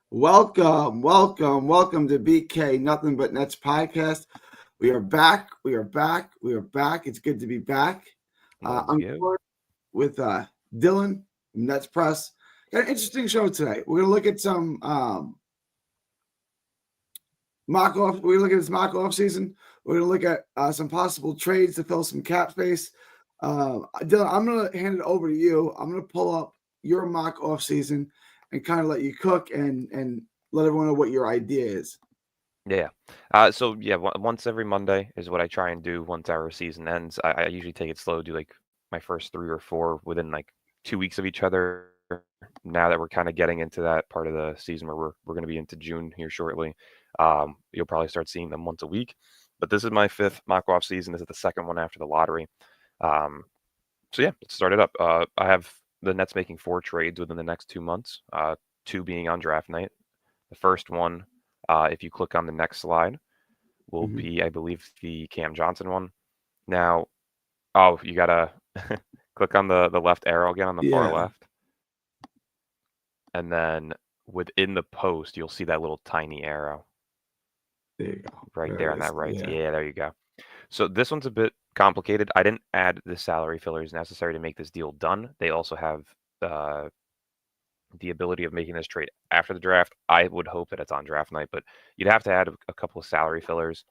Welcome to BK Nothing But Nets podcast. We are back. It's good to be back. I'm Go. with Dylan from Nets Press. Got an interesting show today. We're gonna look at some mock off. We're gonna look at this mock off season. We're gonna look at some possible trades to fill some cap space. Dylan, I'm gonna hand it over to you. I'm gonna pull up your mock off season and kind of let you cook and let everyone know what your idea is. Yeah. Once every Monday is what I try and do once our season ends. I usually take it slow, do like my first 3 or 4 within like 2 weeks of each other. Now that we're kind of getting into that part of the season where we're going to be into June here shortly, you'll probably start seeing them once a week. But this is my 5th mock off season. This is the second one after the lottery. Let's start it up. I have the Nets making 4 trades within the next 2 months, 2 being on draft night. The first one, if you click on the next slide, will be, I believe, the Cam Johnson one. Now, you got to click on the left arrow again on the far left. And then within the post, you'll see that little tiny arrow. There you go. Right there on that right. Yeah, there you go. So this one's a bit complicated. I didn't add the salary fillers necessary to make this deal done. They also have the ability of making this trade after the draft. I would hope that it's on draft night, but you'd have to add a couple of salary fillers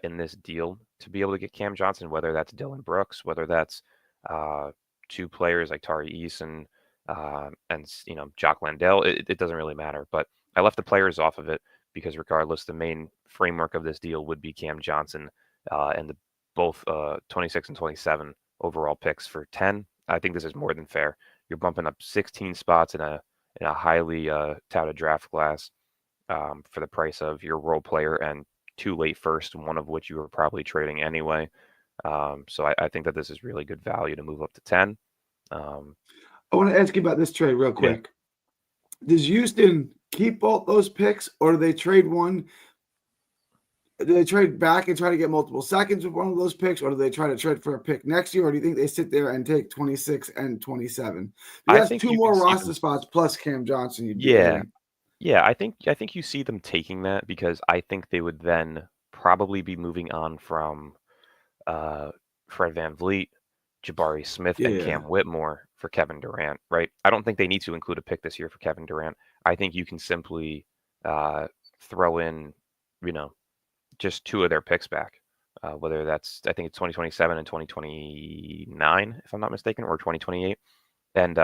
in this deal to be able to get Cam Johnson, whether that's Dylan Brooks, whether that's 2 players like Tari Eason and Jock Landale. It doesn't really matter, but I left the players off of it because regardless, the main framework of this deal would be Cam Johnson and both 26 and 27 overall picks for 10. I think this is more than fair. You're bumping up 16 spots in a highly touted draft class for the price of your role player and 2 late first, one of which you were probably trading anyway. So I think that this is really good value to move up to 10. I want to ask you about this trade real quick. Yeah. Does Houston keep both those picks, or do they trade one? Do they trade back and try to get multiple seconds with one of those picks, or do they try to trade for a pick next year, or do you think they sit there and take 26 and 27? That's 2 more roster spots plus Cam Johnson. Yeah, I think you see them taking that because I think they would then probably be moving on from Fred VanVleet, Jabari Smith, and Cam Whitmore for Kevin Durant, right? I don't think they need to include a pick this year for Kevin Durant. I think you can simply throw in, just 2 of their picks back, whether that's, I think it's 2027 and 2029, if I'm not mistaken, or 2028. And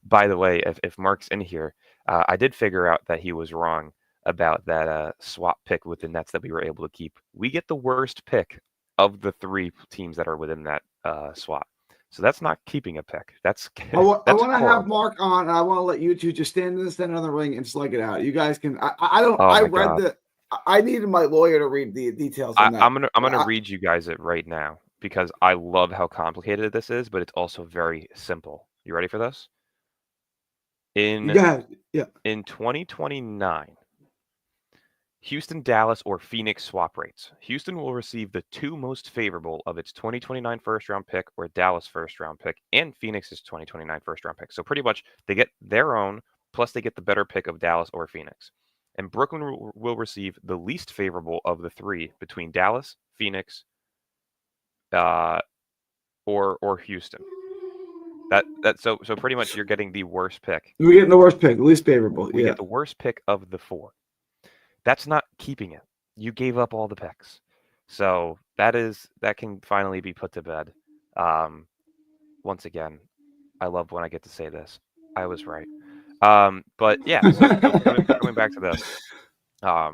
by the way, if Mark's in here, I did figure out that he was wrong about that swap pick with the Nets that we were able to keep. We get the worst pick of the 3 teams that are within that swap. So that's not keeping a pick. That's I want to have Mark on. And I want to let you 2 just stand in the center of the ring and slug it out. You guys can. I needed my lawyer to read the details on that. I'm gonna read you guys it right now because I love how complicated this is, but it's also very simple. You ready for this? In 2029, Houston, Dallas, or Phoenix swap rates. Houston will receive the 2 most favorable of its 2029 first-round pick or Dallas first-round pick and Phoenix's 2029 first-round pick. So pretty much they get their own, plus they get the better pick of Dallas or Phoenix. And Brooklyn will receive the least favorable of the 3 between Dallas, Phoenix, or Houston. So pretty much you're getting the worst pick. We're getting the worst pick, the least favorable. We get the worst pick of the 4. That's not keeping it. You gave up all the picks. So that can finally be put to bed. Once again, I love when I get to say this. I was right. But yeah, so going back to this. I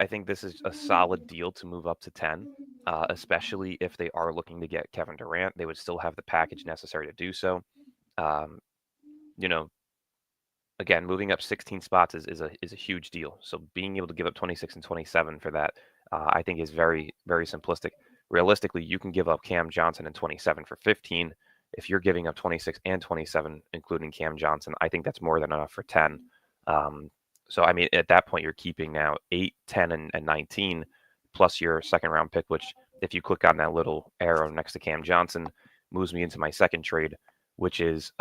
think this is a solid deal to move up to 10, especially if they are looking to get Kevin Durant. They would still have the package necessary to do so. Again, moving up 16 spots is a huge deal. So being able to give up 26 and 27 for that, I think is very, very simplistic. Realistically, you can give up Cam Johnson and 27 for 15. If you're giving up 26 and 27, including Cam Johnson, I think that's more than enough for 10. So, I mean, at that point, you're keeping now 8, 10, and 19, plus your second-round pick, which if you click on that little arrow next to Cam Johnson, moves me into my second trade, which is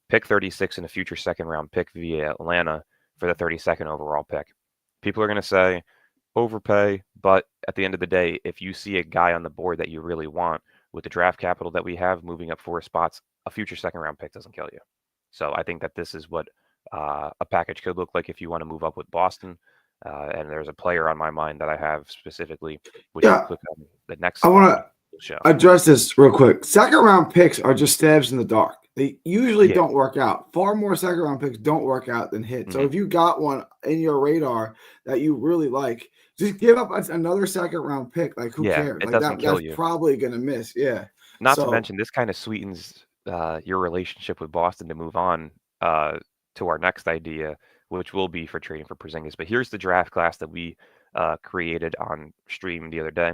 pick 36 and a future second round pick via Atlanta for the 32nd overall pick. People are going to say overpay, but at the end of the day, if you see a guy on the board that you really want with the draft capital that we have moving up 4 spots, a future second round pick doesn't kill you. So I think that this is what a package could look like if you want to move up with Boston. And there's a player on my mind that I have specifically, which you click on the next I want to show. address this real quick. Second round picks are just stabs in the dark. They usually don't work out. Far more second round picks don't work out than hit. So if you got one in your radar that you really like, just give up another second round pick. Like, who cares? It Like doesn't kill that's you. probably going to miss. Yeah. Not to mention, this kind of sweetens your relationship with Boston to move on to our next idea, which will be for trading for Porzingis. But here's the draft class that we created on stream the other day.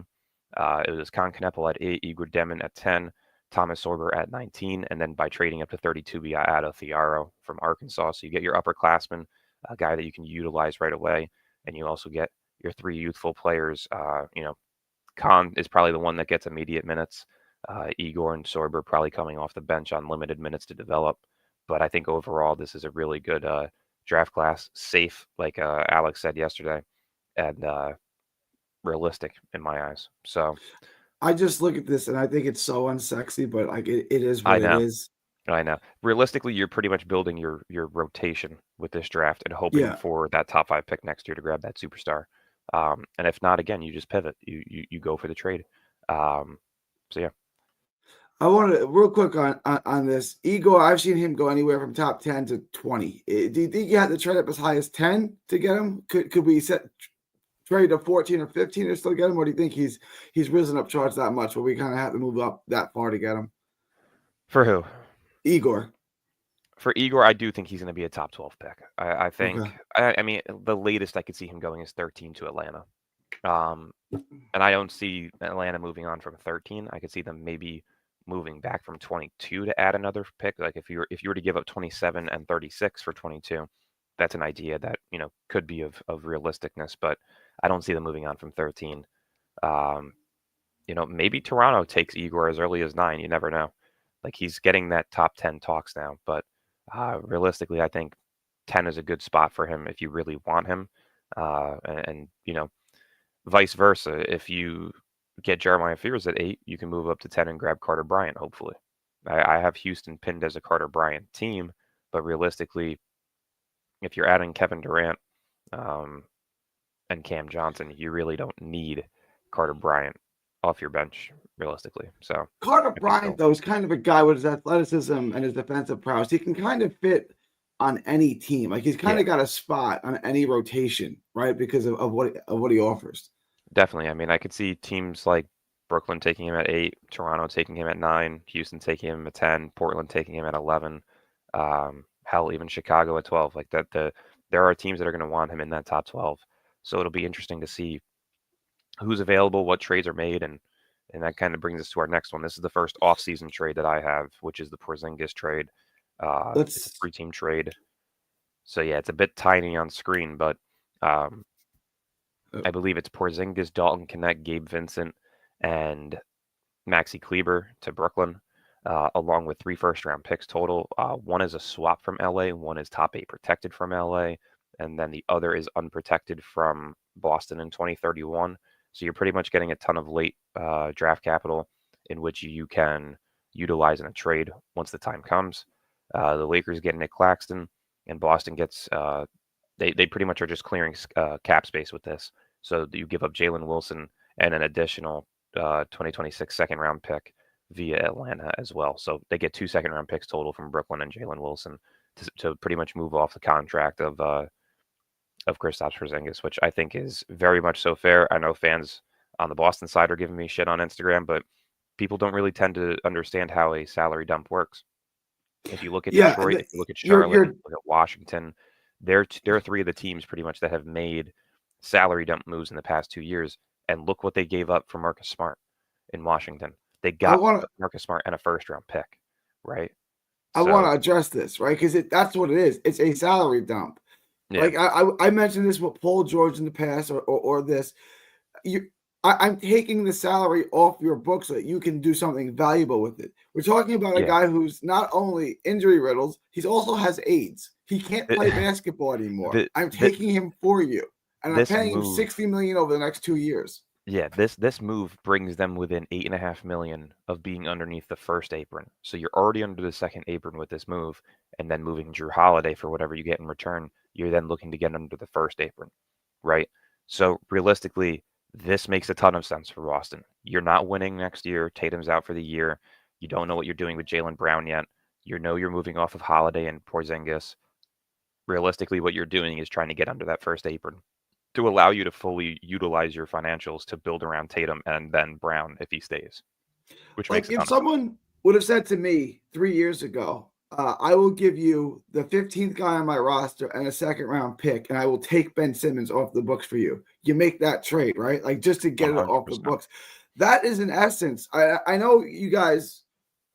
It was Con Knepel at 8, Igor Demon at 10, Thomas Sorber at 19, and then by trading up to 32, we add a Thiaro from Arkansas. So you get your upperclassman, a guy that you can utilize right away, and you also get your 3 youthful players. Con is probably the one that gets immediate minutes. Igor and Sorber probably coming off the bench on limited minutes to develop. But I think overall, this is a really good draft class, safe, like Alex said yesterday, and realistic in my eyes. So I just look at this and I think it's so unsexy, but like it is what it is. I know. Realistically, you're pretty much building your rotation with this draft and hoping for that top 5 pick next year to grab that superstar. And if not, again, you just pivot. You go for the trade. So yeah. I want to real quick on this. Igor, I've seen him go anywhere from top 10 to 20. Do you think you had to trade up as high as 10 to get him? Could we trade to 14 or 15 to still get him? Or do you think he's risen up charts that much where we kind of have to move up that far to get him? For who? Igor. For Igor, I do think he's going to be a top 12 pick. I think. Okay. I mean, the latest I could see him going is 13 to Atlanta. And I don't see Atlanta moving on from 13. I could see them maybe moving back from 22 to add another pick. Like if you were to give up 27 and 36 for 22, that's an idea that could be of realisticness. But I don't see them moving on from 13. Maybe Toronto takes Igor as early as 9. You never know. Like he's getting that top 10 talks now. But realistically, I think 10 is a good spot for him if you really want him. And vice versa. If you get Jeremiah Fears at 8, you can move up to 10 and grab Carter Bryant, hopefully. I have Houston pinned as a Carter Bryant team, but realistically, if you're adding Kevin Durant and Cam Johnson, you really don't need Carter Bryant off your bench, realistically. So Carter Bryant, though, is kind of a guy with his athleticism and his defensive prowess. He can kind of fit on any team. Like he's kind of got a spot on any rotation, right? Because of what he offers. Definitely. I mean, I could see teams like Brooklyn taking him at 8, Toronto taking him at 9, Houston taking him at 10, Portland taking him at 11, hell, even Chicago at 12. Like that, there are teams that are going to want him in that top 12. So it'll be interesting to see who's available, what trades are made, and that kind of brings us to our next one. This is the first off-season trade that I have, which is the Porzingis trade. It's a 3-team trade. So yeah, it's a bit tiny on screen, but I believe it's Porzingis, Dalton Knecht, Gabe Vincent, and Maxi Kleber to Brooklyn, along with 3 first-round picks total. One is a swap from LA, one is top 8 protected from LA, and then the other is unprotected from Boston in 2031. So you're pretty much getting a ton of late draft capital in which you can utilize in a trade once the time comes. The Lakers get Nick Claxton, and Boston gets they pretty much are just clearing cap space with this. So you give up Jalen Wilson and an additional 2026 second-round pick via Atlanta as well. So they get 2 second-round picks total from Brooklyn and Jalen Wilson to pretty much move off the contract of Kristaps Porzingis, which I think is very much so fair. I know fans on the Boston side are giving me shit on Instagram, but people don't really tend to understand how a salary dump works. If you look at Detroit, if you look at Charlotte, if you look at Washington, they're 3 of the teams pretty much that have made salary dump moves in the past 2 years. And look what they gave up for Marcus Smart in Washington. They got Marcus Smart and a first-round pick, right? I want to address this, right? Because that's what it is. It's a salary dump. Yeah. Like I mentioned this with Paul George in the past, or this. I'm taking the salary off your book so that you can do something valuable with it. We're talking about a Yeah. guy who's not only injury riddled, he also has AIDS. He can't play The- basketball anymore. the- I'm the- taking him for you, and I'm this paying him move, $60 million over the next 2 years. yeah, this move brings them within 8.5 million of being underneath the first apron. So you're already under the second apron with this move, and then moving Drew Holiday for whatever you get in return, you're then looking to get under the first apron, right? So realistically, this makes a ton of sense for Boston. You're not winning next year. Tatum's out for the year. You don't know what you're doing with Jaylen Brown yet. You know you're moving off of Holiday and Porzingis. Realistically, what you're doing is trying to get under that first apron to allow you to fully utilize your financials to build around Tatum and then Brown if he stays, which makes Like a if ton of sense. someone would have said to me 3 years ago, I will give you the 15th guy on my roster and a second round pick, and I will take Ben Simmons off the books for you. You make that trade, right? Like just to get it off the 100%. books. That is in essence. I know you guys,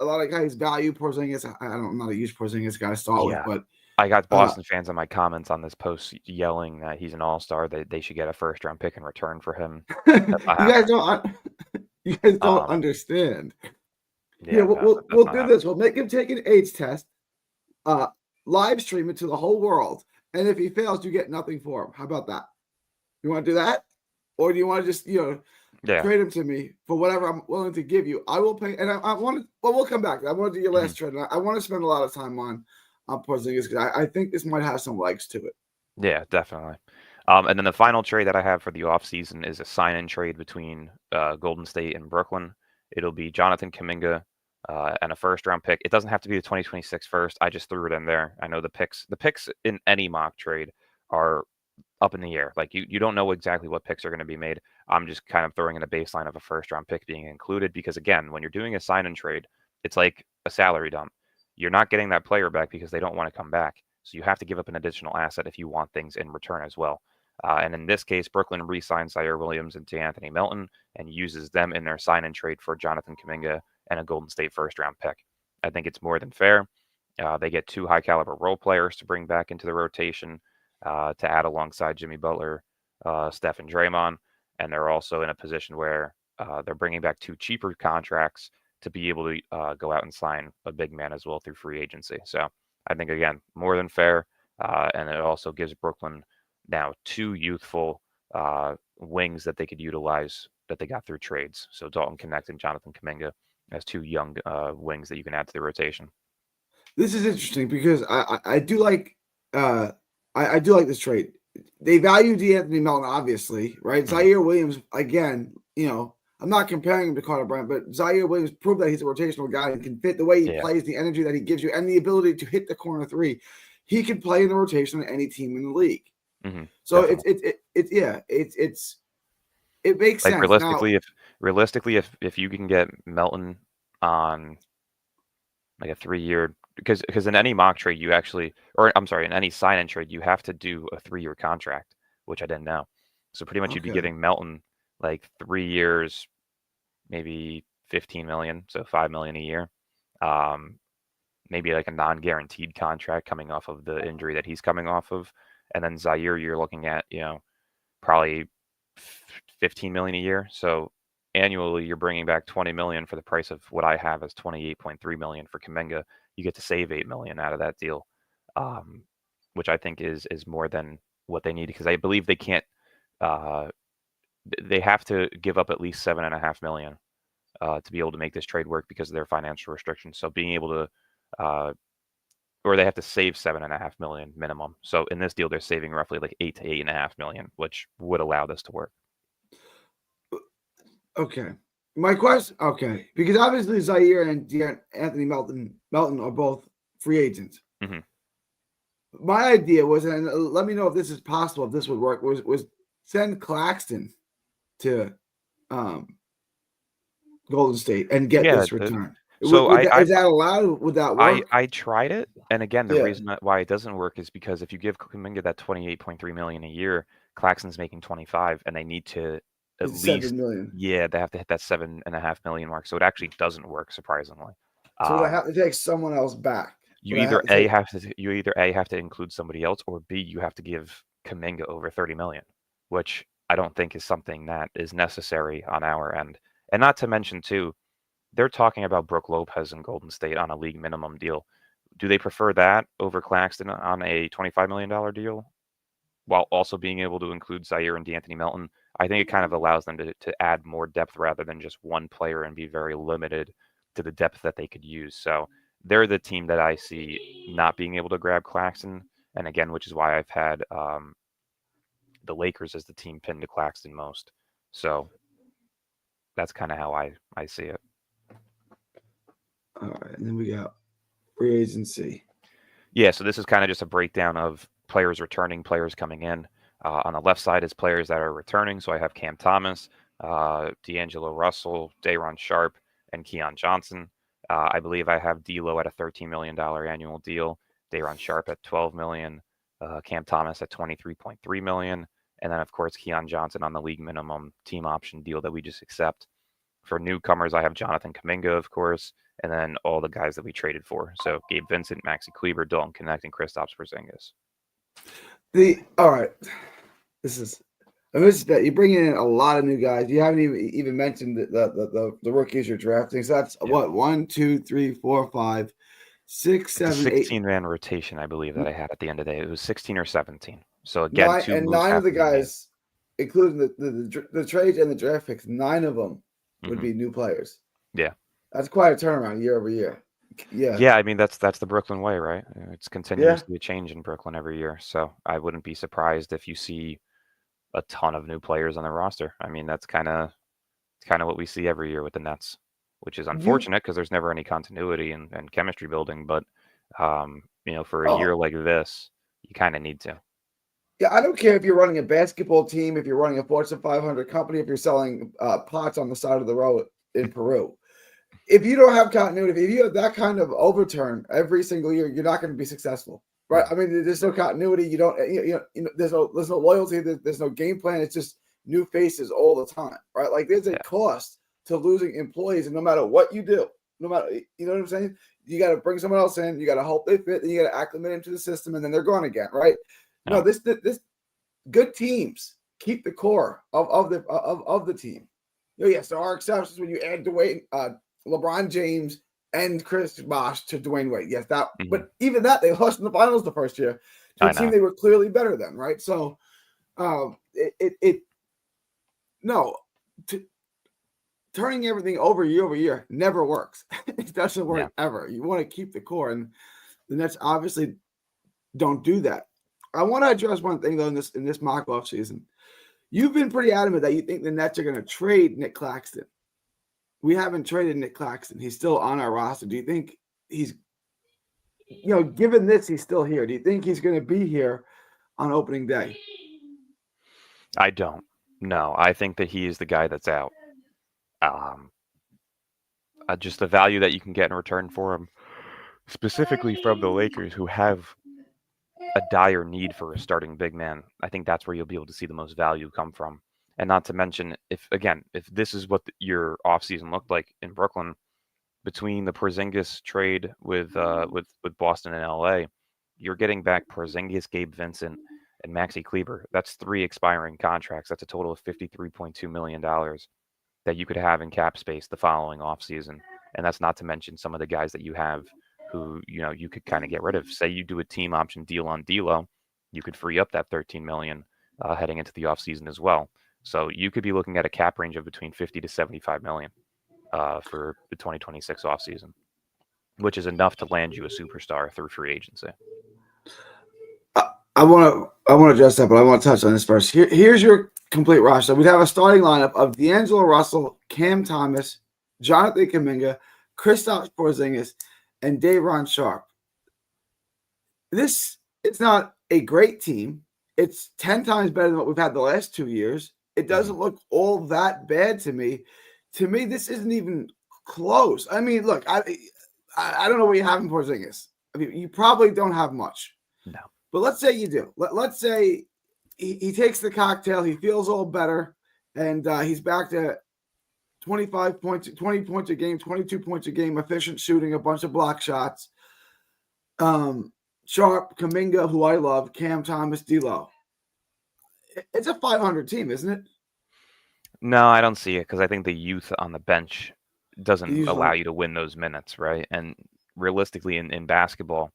a lot of guys value Porzingis. I'm not a huge Porzingis guy to start with, Yeah. but I got Boston fans in my comments on this post yelling that he's an all-star, that they should get a first-round pick in return for him. That's not you guys happening. you guys don't Um, understand. Yeah, Yeah, no, we'll that's we'll not do happening. this. We'll make him take an AIDS test, live stream it to the whole world, and if he fails, you get nothing for him. How about that? You want to do that, or do you want to just Yeah. trade him to me for whatever I'm willing to give you? I will pay, and I want to. Well, we'll come back. I want to do your last trade. And I want to spend a lot of time on Porzingis because I think this might have some legs to it. Yeah, definitely. And then the final trade that I have for the offseason is a sign-in trade between Golden State and Brooklyn. It'll be Jonathan Kuminga and a first-round pick. It doesn't have to be the 2026 first. I just threw it in there. I know the picks in any mock trade are up in the air. Like you don't know exactly what picks are going to be made. I'm just kind of throwing in a baseline of a first-round pick being included because again, when you're doing a sign-in trade, it's like a salary dump. You're not getting that player back because they don't want to come back. So you have to give up an additional asset if you want things in return as well. And in this case, Brooklyn re-signs Zaire Williams and Anthony Melton and uses them in their sign-in trade for Jonathan Kuminga and a Golden State first-round pick. I think it's more than fair. They get 2 high-caliber role players to bring back into the rotation to add alongside Jimmy Butler, Steph, and Draymond. And they're also in a position where they're bringing back 2 cheaper contracts to be able to go out and sign a big man as well through free agency. So I think, again, more than fair. And it also gives Brooklyn now 2 youthful wings that they could utilize that they got through trades. So Dalton Connect and Jonathan Kuminga as 2 young wings that you can add to the rotation. This is interesting because I do like I do like this trade. They value D'Anthony Melton, obviously, right? Zaire Williams, again, I'm not comparing him to Carter Bryant, but Zaire Williams proved that he's a rotational guy and can fit the way he plays, the energy that he gives you, and the ability to hit the corner 3. He can play in the rotation on any team in the league. So Definitely. it makes Like sense. realistically, if you can get Melton on like a 3-year, because in any mock trade you actually, or I'm sorry, in any sign-in trade you have to do a 3-year contract, which I didn't know. So pretty much you'd be giving Melton like 3 years, maybe 15 million, so 5 million a year. Maybe like a non-guaranteed contract coming off of the injury that he's coming off of, and then Zaire you're looking at probably 15 million a year. So annually you're bringing back 20 million for the price of what I have as 28.3 million for Kuminga. You get to save 8 million out of that deal, which I think is more than what they need because I believe they can't. They have to give up at least 7.5 million to be able to make this trade work because of their financial restrictions. So being able to, or they have to save 7.5 million minimum. So in this deal, they're saving roughly like 8 to 8.5 million, which would allow this to work. Okay. My question, because obviously Zaire and Anthony Melton are both free agents. My idea was, and let me know if this is possible, if this would work, was send Claxton to Golden State and get this return. So is that allowed? Would that work? I tried it, and again, the reason why it doesn't work is because if you give Kuminga that 28.3 million a year, Claxton's making 25, and they need to at least 7 million. Yeah, they have to hit that 7.5 million mark. So it actually doesn't work, surprisingly. So they have to take someone else back. You either have to include somebody else, or B, you have to give Kuminga over 30 million, which I don't think is something that is necessary on our end. And not to mention, too, they're talking about Brook Lopez and Golden State on a league minimum deal. Do they prefer that over Claxton on a $25 million deal while also being able to include Zaire and D'Anthony Melton? I think it kind of allows them to add more depth rather than just one player and be very limited to the depth that they could use. So they're the team that I see not being able to grab Claxton. And again, which is why I've had the Lakers as the team pinned to Claxton most. So that's kind of how I see it. All right, and then we got free agency. Yeah, so this is kind of just a breakdown of players returning, players coming in. On the left side is players that are returning. So I have Cam Thomas, D'Angelo Russell, Day'Ron Sharpe, and Keon Johnson. I believe I have D'Lo at a $13 million annual deal, Day'Ron Sharpe at $12 million, Cam Thomas at $23.3 million, and then of course Keon Johnson on the league minimum team option deal that we just accept. For newcomers, I have Jonathan Kuminga, of course, and then all the guys that we traded for. So Gabe Vincent, Maxi Kleber, Dalton Knecht, and Kristaps Porzingis. All right, this is that you bring in a lot of new guys. You haven't even mentioned the rookies you're drafting. So that's what 1, 2, 3, 4, 5, 6, 7, 8. 16-man rotation, I believe that I had at the end of the day. It was 16 or 17. So again, nine of the guys, including the trades and the draft picks, 9 of them would be new players. Yeah, that's quite a turnaround year over year. Yeah. I mean, that's the Brooklyn way, right? It's continuously a change in Brooklyn every year. So I wouldn't be surprised if you see a ton of new players on the roster. I mean, that's kind of what we see every year with the Nets, which is unfortunate because there's never any continuity and chemistry building. But for a year like this, you kind of need to. Yeah, I don't care if you're running a basketball team, if you're running a Fortune 500 company, if you're selling pots on the side of the road in Peru. If you don't have continuity, if you have that kind of overturn every single year, you're not going to be successful, right? I mean, there's no continuity. You don't, there's no loyalty. There's no game plan. It's just new faces all the time, right? Like there's a cost to losing employees, and no matter what you do, no matter, you know what I'm saying? You got to bring someone else in. You got to hope they fit. Then you got to acclimate them to the system, and then they're gone again, right? No, this good teams keep the core of the team. Yes, there are exceptions when you add Dwayne, LeBron James, and Chris Bosh to Dwayne Wade. Yes, that. But even that, they lost in the finals the first year to a team they were clearly better than, right? So, turning everything over year never works. It doesn't work ever. You want to keep the core, and the Nets obviously don't do that. I want to address one thing though in this mock off season. You've been pretty adamant that you think the Nets are going to trade Nick Claxton. We haven't traded Nick Claxton. He's still on our roster. Do you think he's, given this, he's still here? Do you think he's going to be here on opening day? I don't. No, I think that he is the guy that's out. Just the value that you can get in return for him, specifically from the Lakers, who have a dire need for a starting big man. I think that's where you'll be able to see the most value come from. And not to mention, if this is what your offseason looked like in Brooklyn, between the Porzingis trade with Boston and LA, you're getting back Porzingis, Gabe Vincent, and Maxi Kleber. That's 3 expiring contracts. That's a total of $53.2 million that you could have in cap space the following offseason. And that's not to mention some of the guys that you have who, you could kind of get rid of. Say you do a team option deal on D'Lo, you could free up that $13 million heading into the offseason as well. So you could be looking at a cap range of between $50 to $75 million for the 2026 offseason, which is enough to land you a superstar through free agency. I want to address that, but I want to touch on this first. Here's your complete roster. We'd have a starting lineup of D'Angelo Russell, Cam Thomas, Jonathan Kuminga, Kristaps Porzingis, and Day'Ron Sharpe. It's not a great team. It's 10 times better than what we've had the last 2 years. It doesn't look all that bad to me. To me, this isn't even close. I mean, look, I don't know what you have in Porzingis. I mean, you probably don't have much. No. But let's say you do. Let's say he takes the cocktail, he feels all better, and he's back to 25 points, 20 points a game, 22 points a game, efficient shooting, a bunch of block shots. Sharpe, Kuminga, who I love, Cam Thomas, D'Lo. It's a 500 team, isn't it? No, I don't see it because I think the youth on the bench doesn't allow Usually, you to win those minutes, right? And realistically, in basketball,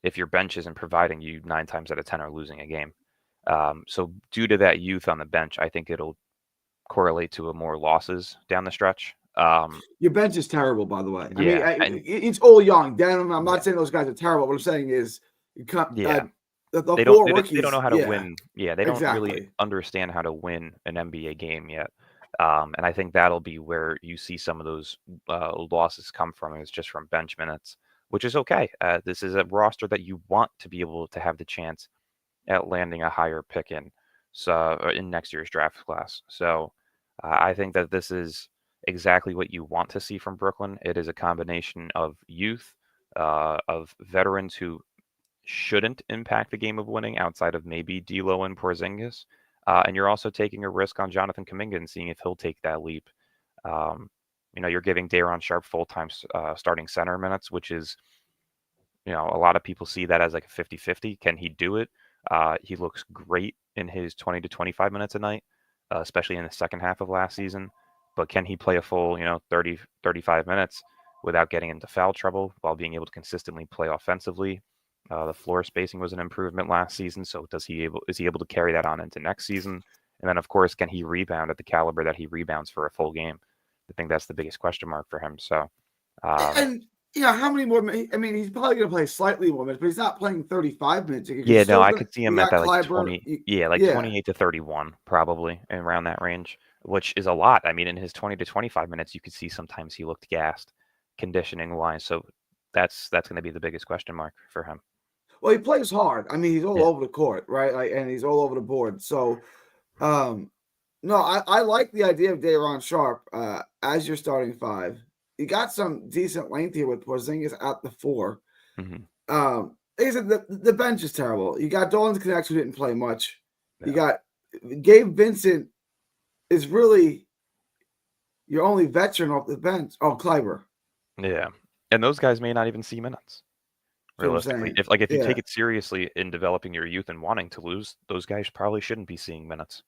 if your bench isn't providing you, 9 times out of 10 are losing a game. So due to that youth on the bench, I think it'll correlate to more losses down the stretch. your bench is terrible, by the way. I mean, Yeah, and it's all young. Dan, I'm not yeah, saying those guys are terrible. What I'm saying is, yeah, the they don't four they don't rookies. know how to Yeah, win. Yeah, they don't really exactly. understand how to win an NBA game yet. And I think that'll be where you see some of those losses come from. Is just from bench minutes, which is okay. This is a roster that you want to be able to have the chance at landing a higher pick in next year's draft class. So I think that this is exactly what you want to see from Brooklyn. It is a combination of youth, of veterans who shouldn't impact the game of winning outside of maybe D'Lo and Porzingis. And you're also taking a risk on Jonathan Kuminga and seeing if he'll take that leap. You're giving Daron Sharp full-time starting center minutes, which is, a lot of people see that as like a 50-50. Can he do it? He looks great in his 20 to 25 minutes a night, especially in the second half of last season. But can he play a full, 30, 35 minutes without getting into foul trouble while being able to consistently play offensively? The floor spacing was an improvement last season, so is he able to carry that on into next season? And then, of course, can he rebound at the caliber that he rebounds for a full game? I think that's the biggest question mark for him. So, And how many more? I mean, he's probably going to play slightly more minutes, but he's not playing 35 minutes. yeah, no, I could see You him at got that like Clyburn. 20, yeah, like Yeah, 28 to 31, probably around that range, which is a lot. I mean, in his 20 to 25 minutes, you could see sometimes he looked gassed, conditioning wise. So that's going to be the biggest question mark for him. well, he plays hard. I mean, he's all Yeah. over the court, right? Like, and he's all over the board. So, no, I like the idea of Daron Sharp as your starting five. You got some decent length here with Porzingis at the 4. Hmm. Like I said, the bench is terrible. You got Dolan Connects who didn't play much. You Yeah. got Gabe Vincent is really your only veteran off the bench. Oh, Kleiber. Yeah. And those guys may not even see minutes. That's what I'm Realistically, saying. if you Yeah. take it seriously in developing your youth and wanting to lose, those guys probably shouldn't be seeing minutes,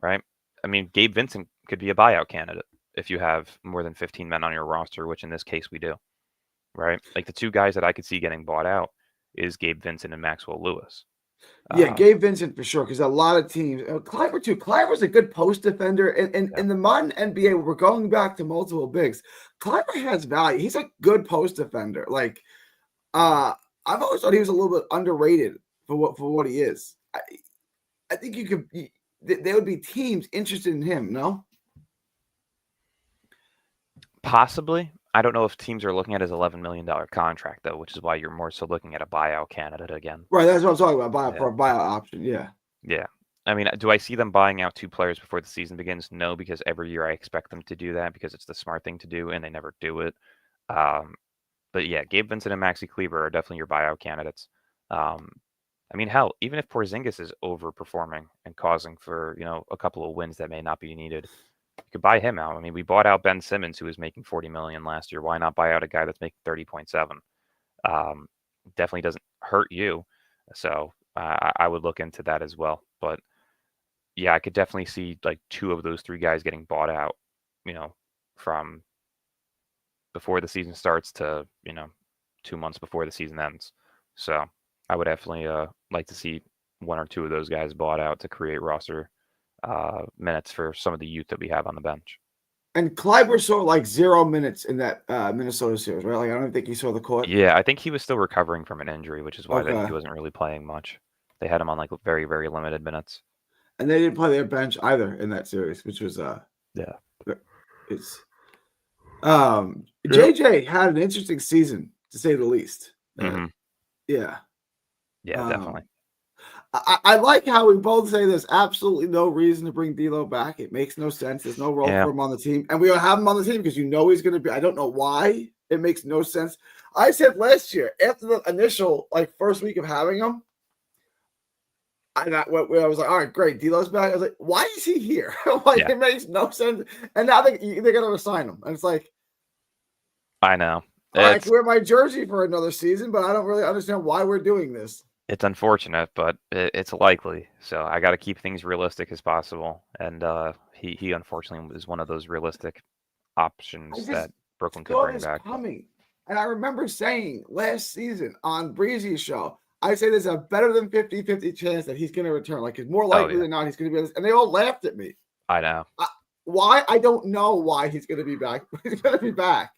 right? I mean, Gabe Vincent could be a buyout candidate if you have more than 15 men on your roster, which in this case we do, right? Like the two guys that I could see getting bought out is Gabe Vincent and Maxwell Lewis. Yeah, Um, Gabe Vincent for sure, because a lot of teams, Kleiber too. Kleiber's a good post defender, and yeah. in the modern NBA, we're going back to multiple bigs. Kleiber has value. He's a good post defender. Like, I've always thought he was a little bit underrated for what he is. I think there would be teams interested in him. No, Possibly. I don't know if teams are looking at his $11 million contract though, which is why you're more so looking at a buyout candidate again. right? That's what I'm talking about. Yeah. For a buyout option. Yeah. Yeah. I mean, do I see them buying out 2 players before the season begins? No, because every year I expect them to do that because it's the smart thing to do, and they never do it. But yeah, Gabe Vincent and Maxi Kleber are definitely your buyout candidates. I mean, hell, even if Porzingis is overperforming and causing for a couple of wins that may not be needed, you could buy him out. I mean, we bought out Ben Simmons, who was making $40 million last year. Why not buy out a guy that's making 30.7? Definitely doesn't hurt you. So I would look into that as well. But yeah, I could definitely see like 2 of those 3 guys getting bought out, from before the season starts to, 2 months before the season ends. So I would definitely like to see 1 or 2 of those guys bought out to create roster minutes for some of the youth that we have on the bench. And Kleiber saw like 0 minutes in that Minnesota series, right? Like I don't think he saw the court. Yeah, I think he was still recovering from an injury, which is why Okay. he wasn't really playing much. They had him on like very, very limited minutes. And they didn't play their bench either in that series, which was Yeah. it's JJ had an interesting season to say the least. Hmm. Yeah. Yeah, definitely. I like how we both say there's absolutely no reason to bring D'Lo back. It makes no sense. There's no role Yeah. for him on the team, and we don't have him on the team because he's going to be. I don't know why. It makes no sense. I said last year after the initial first week of having him, I was like, all right, great, D'Lo's back. I was like, why is he here? Yeah. It makes no sense. And now they're going to resign him, and it's like, I know. I can wear my jersey for another season, but I don't really understand why we're doing this. It's unfortunate, but it's likely. So I got to keep things realistic as possible. And he unfortunately is one of those realistic options that Brooklyn could saw bring this back. coming. And I remember saying last season on Breezy's show, I say there's a better than 50-50 chance that he's going to return. Like, it's more likely than not he's going to be this. And they all laughed at me. I know. Why? I don't know why he's going to be back. He's going to be back.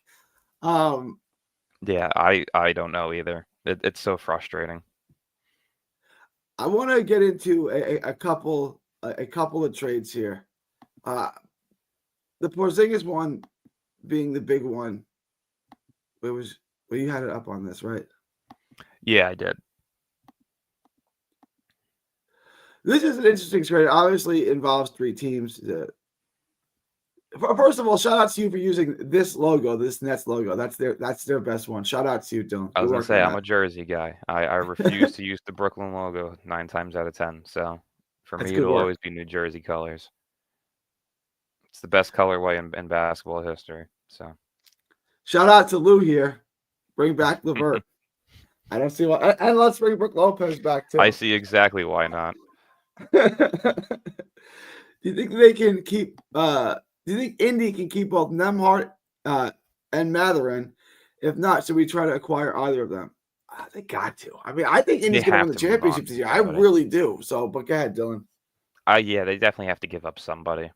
Yeah, I don't know either. It's so frustrating. I want to get into a couple of trades here. The Porzingis one being the big one. You had it up on this, right? Yeah, I did. This is an interesting trade. Obviously, involves 3 teams. First of all, shout out to you for using this logo, this Nets logo. That's their best one. Shout out to you, Dylan. I was gonna say I'm a Jersey guy. I refuse to use the Brooklyn logo 9 times out of 10. So for me, it'll always be New Jersey colors. It's the best colorway in basketball history. So shout out to Lou here. Bring back LeVert. I don't see why. And let's bring Brook Lopez back too. I see exactly why not. Do you think they can keep? Do you think Indy can keep both Nembhard and Mathurin? If not, should we try to acquire either of them? They got to. I mean, I think Indy's going to win the championship this year. I really do. So, but go ahead, Dylan. Yeah, they definitely have to give up somebody.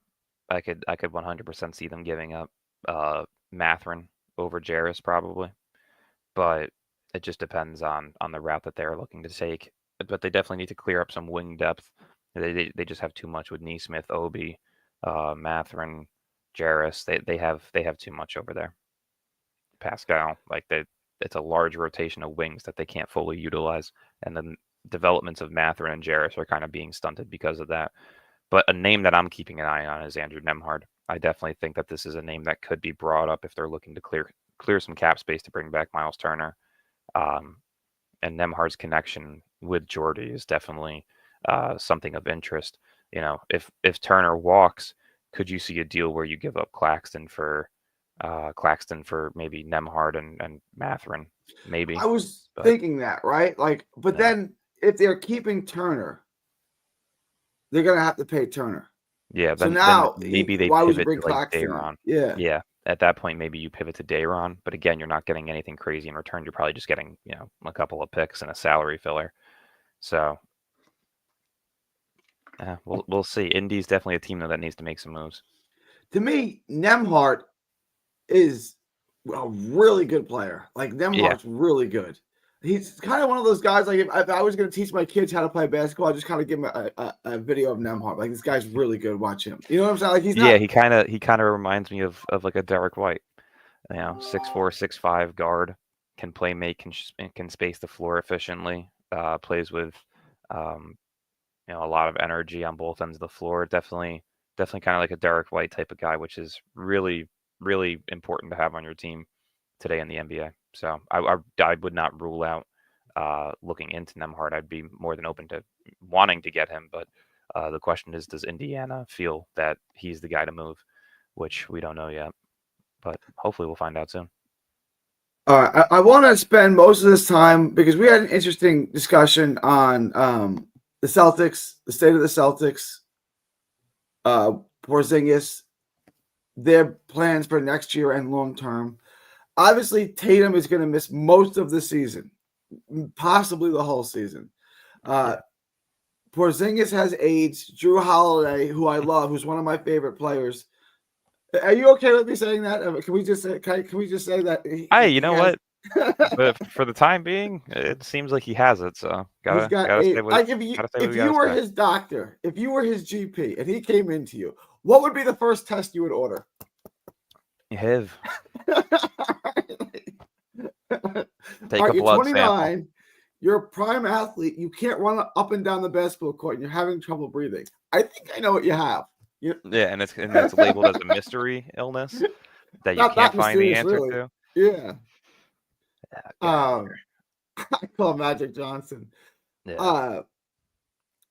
I could 100% see them giving up Mathurin over Jarris probably, but it just depends on the route that they're looking to take. But they definitely need to clear up some wing depth. They just have too much with Nesmith, Obi, Mathurin, Jarris. They have too much over there. Pascal, it's a large rotation of wings that they can't fully utilize, and then developments of Mathurin and Jarris are kind of being stunted because of that. But a name that I'm keeping an eye on is Andrew Nembhard. I definitely think that this is a name that could be brought up if they're looking to clear some cap space to bring back Miles Turner. And Nembhard's connection with Jordy is definitely something of interest. You know, if Turner walks, could you see a deal where you give up Claxton for maybe Nembhard and Mathurin? Maybe. I was thinking that, right? Then if they're keeping Turner, they're gonna have to pay Turner. Yeah. So now maybe they pivot to like Day'Ron. Yeah. At that point, maybe you pivot to Day'Ron, but again, you're not getting anything crazy in return. You're probably just getting, a couple of picks and a salary filler. So we'll see. Indy's definitely a team though that needs to make some moves. To me, Nembhard is a really good player. Like Nembhard's really good. He's kind of one of those guys. Like if I was going to teach my kids how to play basketball, I just kind of give them a video of Nembhard. Like this guy's really good. Watch him. You know what I'm saying? Like he's not. Yeah, he kind of reminds me of like a Derek White. 6'4", 6'5" guard, can play make, can space the floor efficiently. Plays with a lot of energy on both ends of the floor. Definitely kind of like a Derek White type of guy, which is really, really important to have on your team today in the NBA. So I would not rule out looking into Nembhard. I'd be more than open to wanting to get him. But the question is, does Indiana feel that he's the guy to move? Which we don't know yet. But hopefully we'll find out soon. All right. I want to spend most of this time because we had an interesting discussion on the Celtics, the state of the Celtics, Porzingis, their plans for next year and long term. Obviously, Tatum is going to miss most of the season, possibly the whole season. Porzingis has aged. Drew Holiday, who I love, who's one of my favorite players. Are you okay with me saying that? Can we just say that? You know what? But for the time being, it seems like he has it. So gotta say what, if you were his doctor, if you were his GP, and he came into you, what would be the first test you would order? HIV. Take a blood 29. sample. You're a prime athlete. You can't run up and down the basketball court, and you're having trouble breathing. I think I know what you have. Yeah, and it's labeled as a mystery illness that you can't find the answer to. Yeah. I call Magic Johnson. Yeah. All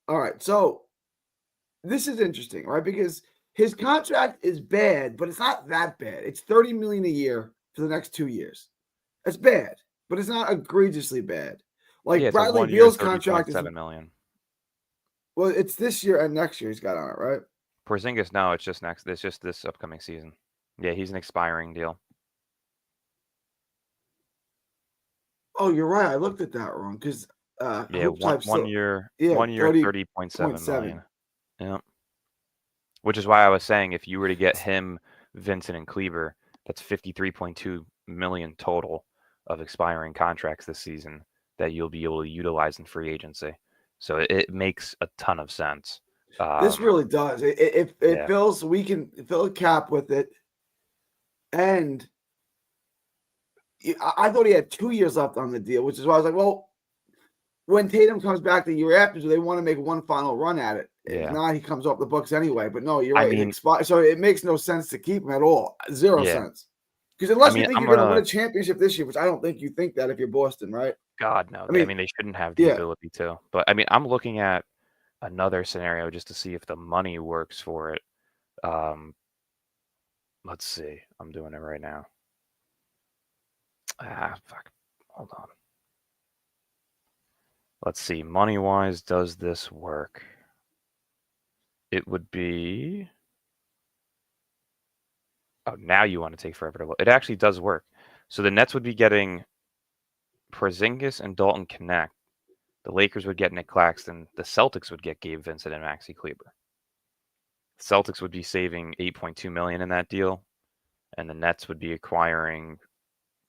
right. So this is interesting, right? Because his contract is bad, but it's not that bad. It's $30 million a year for the next 2 years. It's bad, but it's not egregiously bad. Like Yeah, it's a Bradley 1 year, Beal's contract is 30.7 million. well, it's this year and next year he's got on it, right? Porzingis, no, it's just this upcoming season. Yeah, he's an expiring deal. Oh, you're right. I looked at that wrong because Yeah, Hoop Type one still year, yeah 30.7 million. Yeah. Which is why I was saying if you were to get him, Vincent, and Kleber, that's 53.2 million total of expiring contracts this season that you'll be able to utilize in free agency. So it makes a ton of sense. This really does. It Yeah. fills we can fill a cap with it, and I thought he had 2 years left on the deal, which is why I was like, well, when Tatum comes back the year after, do they want to make one final run at it? If Yeah. not, he comes off the books anyway. But no, you're I right. It mean, expires, so it makes no sense to keep him at all. Zero yeah. sense. Because unless I mean, you think I'm you're going to win gonna. a championship this year, which I don't think you think that if you're Boston, right? God, no. I I mean, mean, they shouldn't have the yeah. ability to. But I mean, I'm looking at another scenario just to see if the money works for it. Let's see. I'm doing it right now. Fuck. Hold on. Let's see. Money-wise, does this work? It would be. Oh, now you want to take forever to look. It actually does work. So the Nets would be getting Porzingis and Dalton Knecht. The Lakers would get Nick Claxton. The Celtics would get Gabe Vincent and Maxi Kleber. The Celtics would be saving $8.2 million in that deal, and the Nets would be acquiring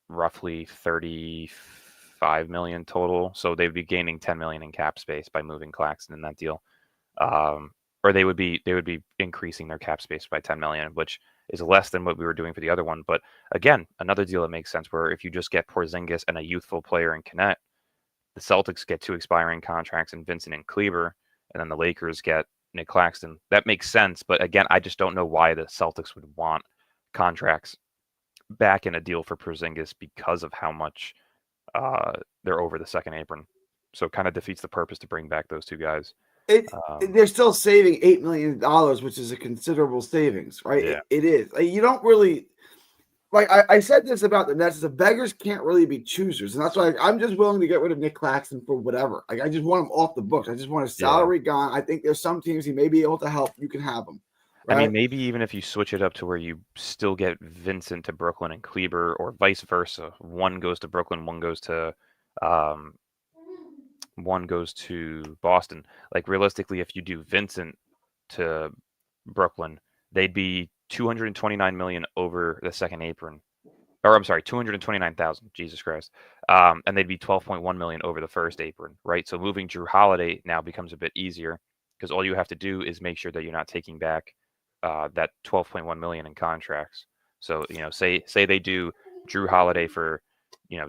roughly $35 million total. So they'd be gaining $10 million in cap space by moving Claxton in that deal. Or they would be increasing their cap space by $10 million, which is less than what we were doing for the other one. But again, another deal that makes sense where if you just get Porzingis and a youthful player in Knecht, the Celtics get 2 expiring contracts in Vincent and Kleber, and then the Lakers get Nick Claxton. That makes sense, but again, I just don't know why the Celtics would want contracts back in a deal for Porzingis because of how much they're over the second apron. So it kind of defeats the purpose to bring back those 2 guys. They're still saving $8 million, which is a considerable savings, right? Yeah. It is. Like, you don't really like. I said this about the Nets: is the beggars can't really be choosers, and that's why I'm just willing to get rid of Nick Claxton for whatever. Like, I just want him off the books. I just want his salary gone. I think there's some teams he may be able to help. You can have him. Right? I mean, maybe even if you switch it up to where you still get Vincent to Brooklyn and Kleber, or vice versa. One goes to Brooklyn, one goes to Boston. Like realistically, if you do Vincent to Brooklyn, they'd be 229 million over the second apron. Or I'm sorry, 229,000. Jesus Christ. And they'd be 12.1 million over the first apron, right? So moving Drew Holiday now becomes a bit easier because all you have to do is make sure that you're not taking back that 12.1 million in contracts. So, say they do Drew Holiday for,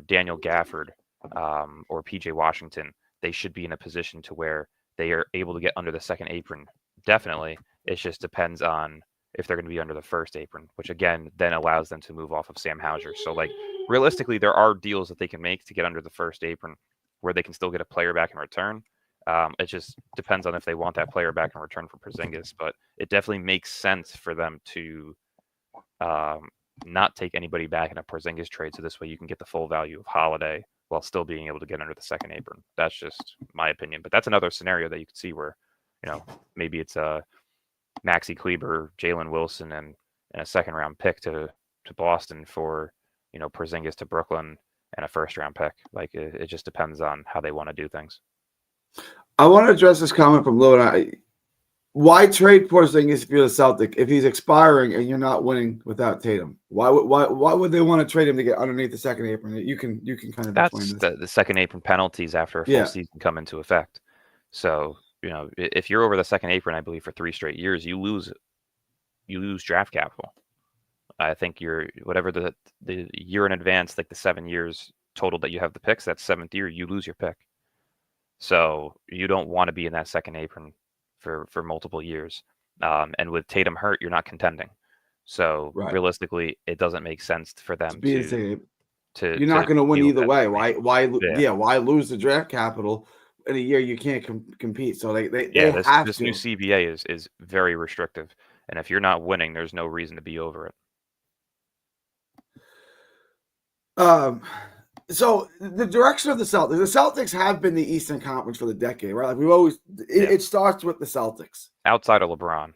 Daniel Gafford or PJ Washington, they should be in a position to where they are able to get under the second apron. Definitely. It just depends on if they're going to be under the first apron, which again, then allows them to move off of Sam Hauser. So like realistically, there are deals that they can make to get under the first apron where they can still get a player back in return. It just depends on if they want that player back in return for Porzingis, but it definitely makes sense for them to not take anybody back in a Porzingis trade. So this way you can get the full value of Holiday while still being able to get under the second apron. That's just my opinion, but that's another scenario that you could see where, maybe it's a Maxi Kleber, Jalen Wilson, and a second round pick to Boston for, Porzingis to Brooklyn and a first round pick. Like it just depends on how they want to do things. I want to address this comment from Lou. Why trade Porzingis if you're the Celtic if he's expiring and you're not winning without Tatum? Why would they want to trade him to get underneath the second apron? You can kind of That's explain this. the second apron penalties after a full season come into effect. So if you're over the second apron, I believe for 3 straight years, you lose draft capital. I think you're whatever the year in advance, like the 7 years total that you have the picks. That 7th year, you lose your pick. So you don't want to be in that second apron for multiple years. And with Tatum hurt, you're not contending. So realistically, it doesn't make sense for them to you're not going to win either way. Why lose the draft capital in a year you can't compete? So they have this to. new CBA is very restrictive, and if you're not winning, there's no reason to be over it. So the direction of the Celtics have been the Eastern Conference for the decade, right? Like we've always, it starts with the Celtics. Outside of LeBron.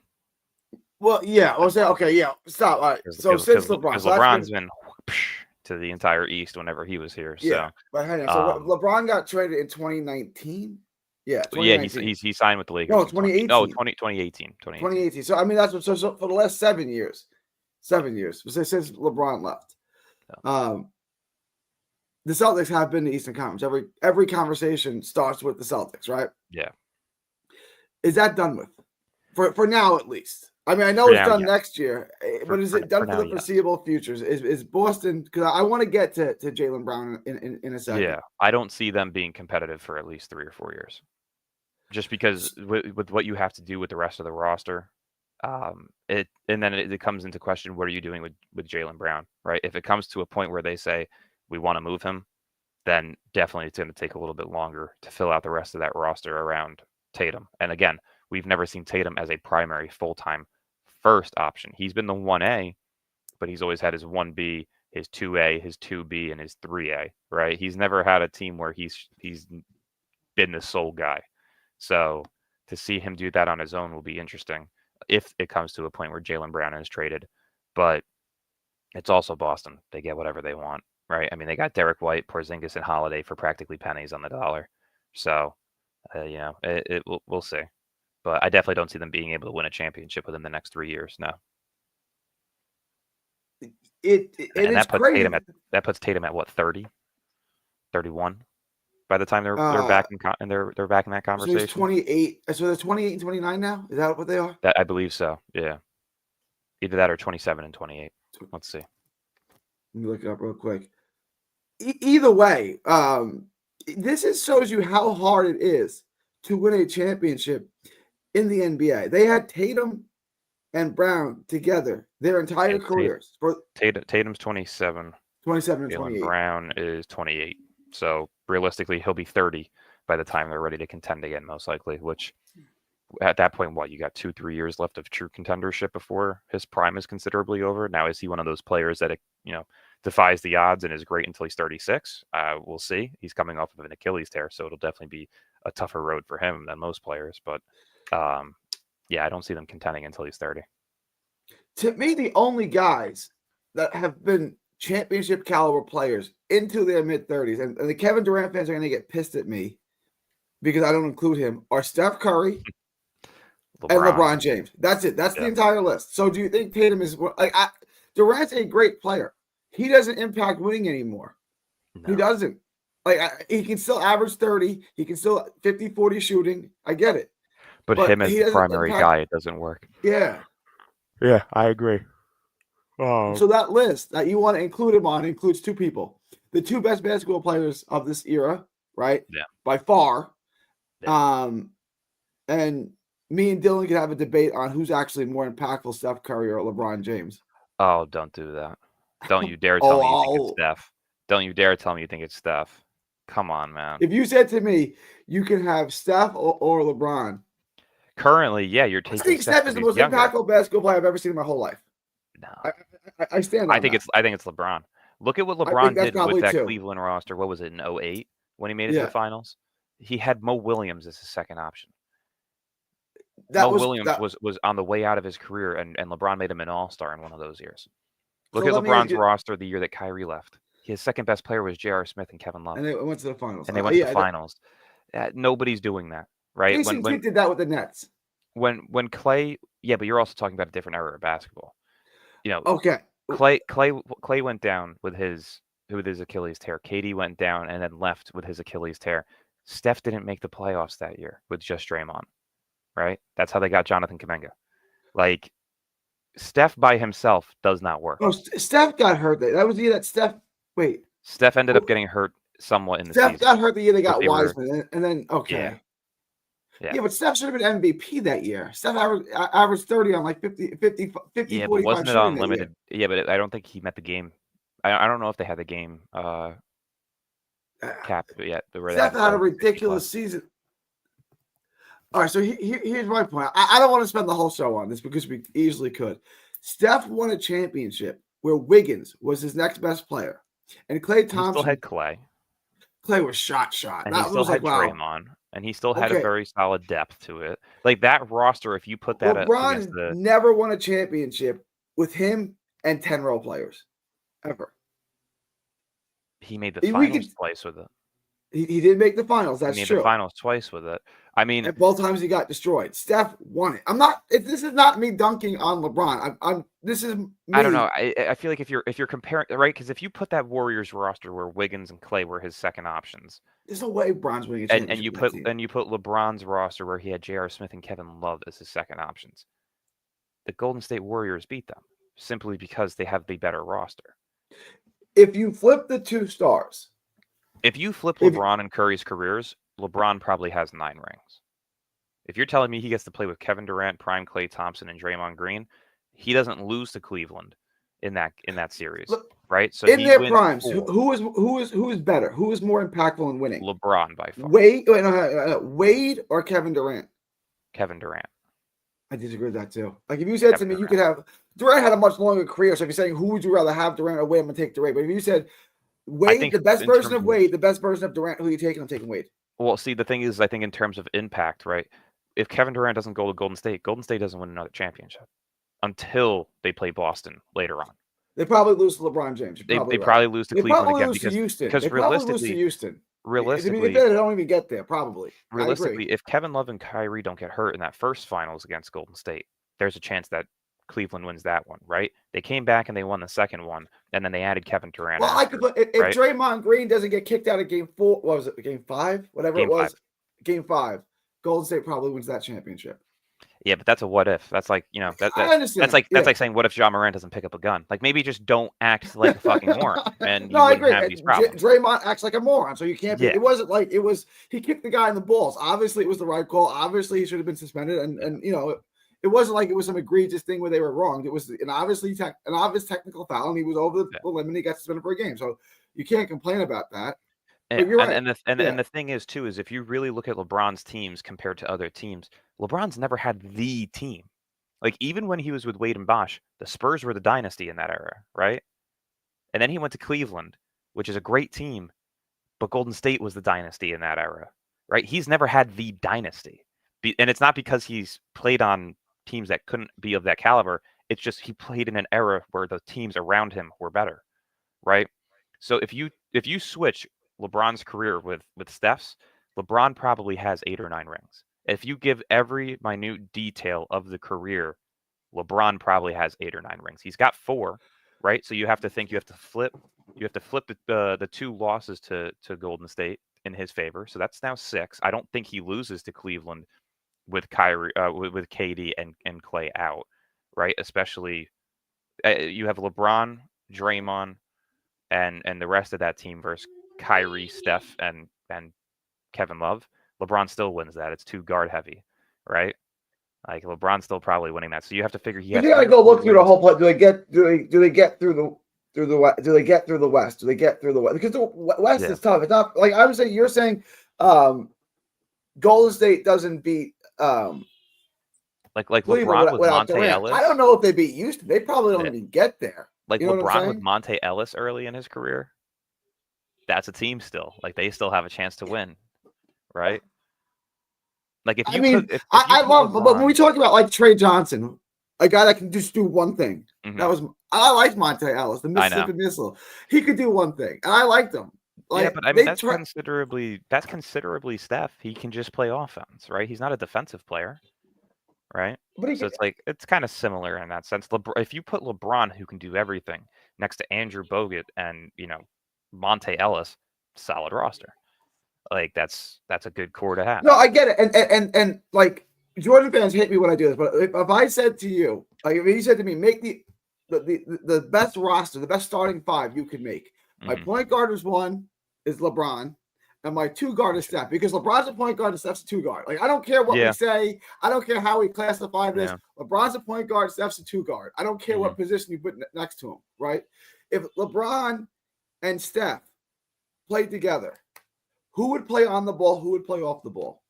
Well, yeah, I'll say, okay, yeah, stop. All right. So since LeBron, because LeBron's been to the entire East whenever he was here. Yeah, so, but hang on. So LeBron got traded in 2019. Yeah, 2019. Yeah, he signed with the Lakers. No, 2018. 2018. 2018. So I mean, that's what. So for the last 7 years, since LeBron left, the Celtics have been the Eastern Conference. Every conversation starts with the Celtics, right? Yeah. Is that done with? For now, at least. I mean, I know it's done next year, but is it done for the foreseeable futures? Is Boston? Because I want to get to Jaylen Brown in a second. Yeah, I don't see them being competitive for at least 3 or 4 years, just because with what you have to do with the rest of the roster, and then it comes into question, what are you doing with Jaylen Brown, right? If it comes to a point where they say we want to move him, then definitely it's going to take a little bit longer to fill out the rest of that roster around Tatum. And again, we've never seen Tatum as a primary full-time first option. He's been the 1A, but he's always had his 1B, his 2A, his 2B, and his 3A, right? He's never had a team where he's been the sole guy. So to see him do that on his own will be interesting if it comes to a point where Jaylen Brown is traded. But it's also Boston. They get whatever they want, right? I mean, they got Derek White, Porzingis, and Holiday for practically pennies on the dollar. So, we'll see. But I definitely don't see them being able to win a championship within the next 3 years. No. That puts Tatum at what, 30, 31 by the time they're back in they're back in that conversation. So 28. So they're 28 and 29 now. Is that what they are? That I believe so. Yeah. Either that or 27 and 28. Let's see. Let me look it up real quick. Either way, this shows you how hard it is to win a championship in the NBA. They had Tatum and Brown together their entire careers. Tatum's 27. 27 and 28. Brown is 28. So realistically, he'll be 30 by the time they're ready to contend again, most likely, which at that point, you got 2-3 years left of true contendership before his prime is considerably over. Now, is he one of those players that, defies the odds and is great until he's 36? We'll see. He's coming off of an Achilles tear, so it'll definitely be a tougher road for him than most players. But I don't see them contending until he's 30. To me, the only guys that have been championship caliber players into their mid-30s, and the Kevin Durant fans are going to get pissed at me because I don't include him, are Steph Curry and LeBron James. That's it. That's the entire list. So do you think Tatum is Durant's a great player. He doesn't impact winning anymore. No. He doesn't. He can still average 30. He can still 50-40 shooting. I get it. But him as the primary guy, it doesn't work. Yeah. Yeah, I agree. So that list that you want to include him on includes 2 people. The 2 best basketball players of this era, right? Yeah. By far. Yeah. And me and Dylan could have a debate on who's actually more impactful, Steph Curry or LeBron James. Oh, don't do that. Don't you dare tell me you think it's Steph. Don't you dare tell me you think it's Steph. Come on, man. If you said to me, you can have Steph or LeBron. Currently, yeah, you're taking. I think Steph is the most impactful basketball player I've ever seen in my whole life. No. I stand on that. I think it's LeBron. Look at what LeBron did with that Cleveland roster. What was it in 2008 when he made it to the finals? He had Mo Williams as his second option. Williams was on the way out of his career, and LeBron made him an all-star in one of those years. Look at LeBron's roster the year that Kyrie left. His second best player was J.R. Smith and Kevin Love. And they went to the finals. Nobody's doing that, right? Jason Kidd did that with the Nets. When Clay, yeah, but you're also talking about a different era of basketball. Okay. Clay went down with his Achilles tear. KD went down and then left with his Achilles tear. Steph didn't make the playoffs that year with just Draymond, right? That's how they got Jonathan Kuminga. Steph by himself does not work. Oh, Steph got hurt. That was the year that Steph. Wait. Steph ended up getting hurt somewhat in the season. Steph got hurt the year they got Wiseman, and then okay. Yeah, but Steph should have been MVP that year. Steph averaged 30 on 50, yeah, but wasn't it unlimited? Yeah, but I don't think he met the game. I don't know if they had the game cap yet. Steph had a ridiculous season. All right, so here's my point. I don't want to spend the whole show on this because we easily could. Steph won a championship where Wiggins was his next best player. And Klay He still Thompson, had Clay, Klay was shot. and he That still was like, had wow. Draymond, and he still had a Okay, very solid depth to it. Like that roster, if you put that against LeBron the, never won a championship with him and 10 role players ever. he made the We finals could, twice with it. he did make the finals. He That's made true. the finals twice with it. I mean, And both times he got destroyed. Steph won it. This is not me dunking on LeBron. This is me. I don't know. I feel like if you're comparing, right? Because if you put that Warriors roster where Wiggins and Clay were his second options, There's no way Bron's winning a and championship. you put LeBron's roster where he had J.R. Smith and Kevin Love as his second options, the Golden State Warriors beat them simply because they have the better roster. If you flip the two stars, if you flip LeBron and Curry's careers, LeBron probably has 9 rings. If you're telling me he gets to play with Kevin Durant, prime Klay Thompson, and Draymond Green, he doesn't lose to Cleveland in that series, right? So in their wins primes, 4. who is better? Who is more impactful in winning? LeBron by far. Wade or Kevin Durant? Kevin Durant. I disagree with that too. Like if you said to me, you could have Durant had a much longer career. So if you're saying who would you rather have, Durant or Wade, I'm gonna take Durant. But if you said Wade, the best version of Wade, the best version of Durant, who you taking? I'm taking Wade. Well, see, the thing is, I think in terms of impact, right? If Kevin Durant doesn't go to Golden State doesn't win another championship until they play Boston later on. They probably lose to LeBron James. They probably lose to Cleveland again because realistically, realistically, they don't even get there. Probably realistically, if Kevin Love and Kyrie don't get hurt in that first finals against Golden State, there's a chance that Cleveland wins that one, right? They came back and they won the second one, and then they added Kevin Durant. Well, if Draymond Green doesn't get kicked out of Game 4, what was it? Game 5, whatever it was. Game 5. Golden State probably wins that championship. Yeah, but that's a what if. That's like, I understand. That's like saying, what if Ja Morant doesn't pick up a gun? Like maybe just don't act like a fucking moron, and no, you wouldn't have these problems. Draymond acts like a moron, so you can't. It wasn't like it was. He kicked the guy in the balls. Obviously, it was the right call. Obviously, he should have been suspended, and it wasn't like it was some egregious thing where they were wrong. It was an obvious technical foul, and he was over the limit. And he got suspended for a game, so you can't complain about that. But you're right. And the thing is too is if you really look at LeBron's teams compared to other teams, LeBron's never had the team. Like even when he was with Wade and Bosh, the Spurs were the dynasty in that era, right? And then he went to Cleveland, which is a great team, but Golden State was the dynasty in that era, right? He's never had the dynasty, and it's not because he's played on teams that couldn't be of that caliber. It's just he played in an era where the teams around him were better, right? So if you switch LeBron's career with Steph's, LeBron probably has 8 or 9 rings. If you give every minute detail of the career, LeBron probably has 8 or 9 rings. He's got 4, right? So you have to flip the 2 losses to Golden State in his favor. So that's now 6. I don't think he loses to Cleveland with Kyrie, with KD and Clay out, right? Especially you have LeBron, Draymond, and the rest of that team versus Kyrie, Steph, and Kevin Love. LeBron still wins that. It's too guard heavy, right? Like LeBron's still probably winning that. So you have to figure you gotta go look through the whole play. Do they get through the West? Do they get through the West? Because the West is tough. It's not like I'm saying. You're saying Golden State doesn't beat like LeBron with Monte Ellis. I don't know if they beat Houston. They probably don't even get there. Like LeBron with Monte Ellis early in his career. That's a team still. Like they still have a chance to win, right? Like if you, but when we talk about like Trey Johnson, a guy that can just do one thing. Mm-hmm. I like Monte Ellis, the Mississippi Missile. He could do one thing, and I liked him. Like, yeah, but I mean that's considerably Steph. He can just play offense, right? He's not a defensive player, right? So it's kind of similar in that sense. If you put LeBron, who can do everything, next to Andrew Bogut and Monte Ellis, solid roster. Like that's a good core to have. No, I get it, and like Jordan fans hate me when I do this, but if I said to you, like if he said to me, make the best roster, the best starting 5 you could make. My point guard is LeBron, and my 2 guard is Steph, because LeBron's a point guard and Steph's a 2 guard. Like I don't care what we say, I don't care how we classify this. Yeah. LeBron's a point guard, Steph's a 2 guard. I don't care what position you put next to him, right? If LeBron and Steph played together, who would play on the ball? Who would play off the ball?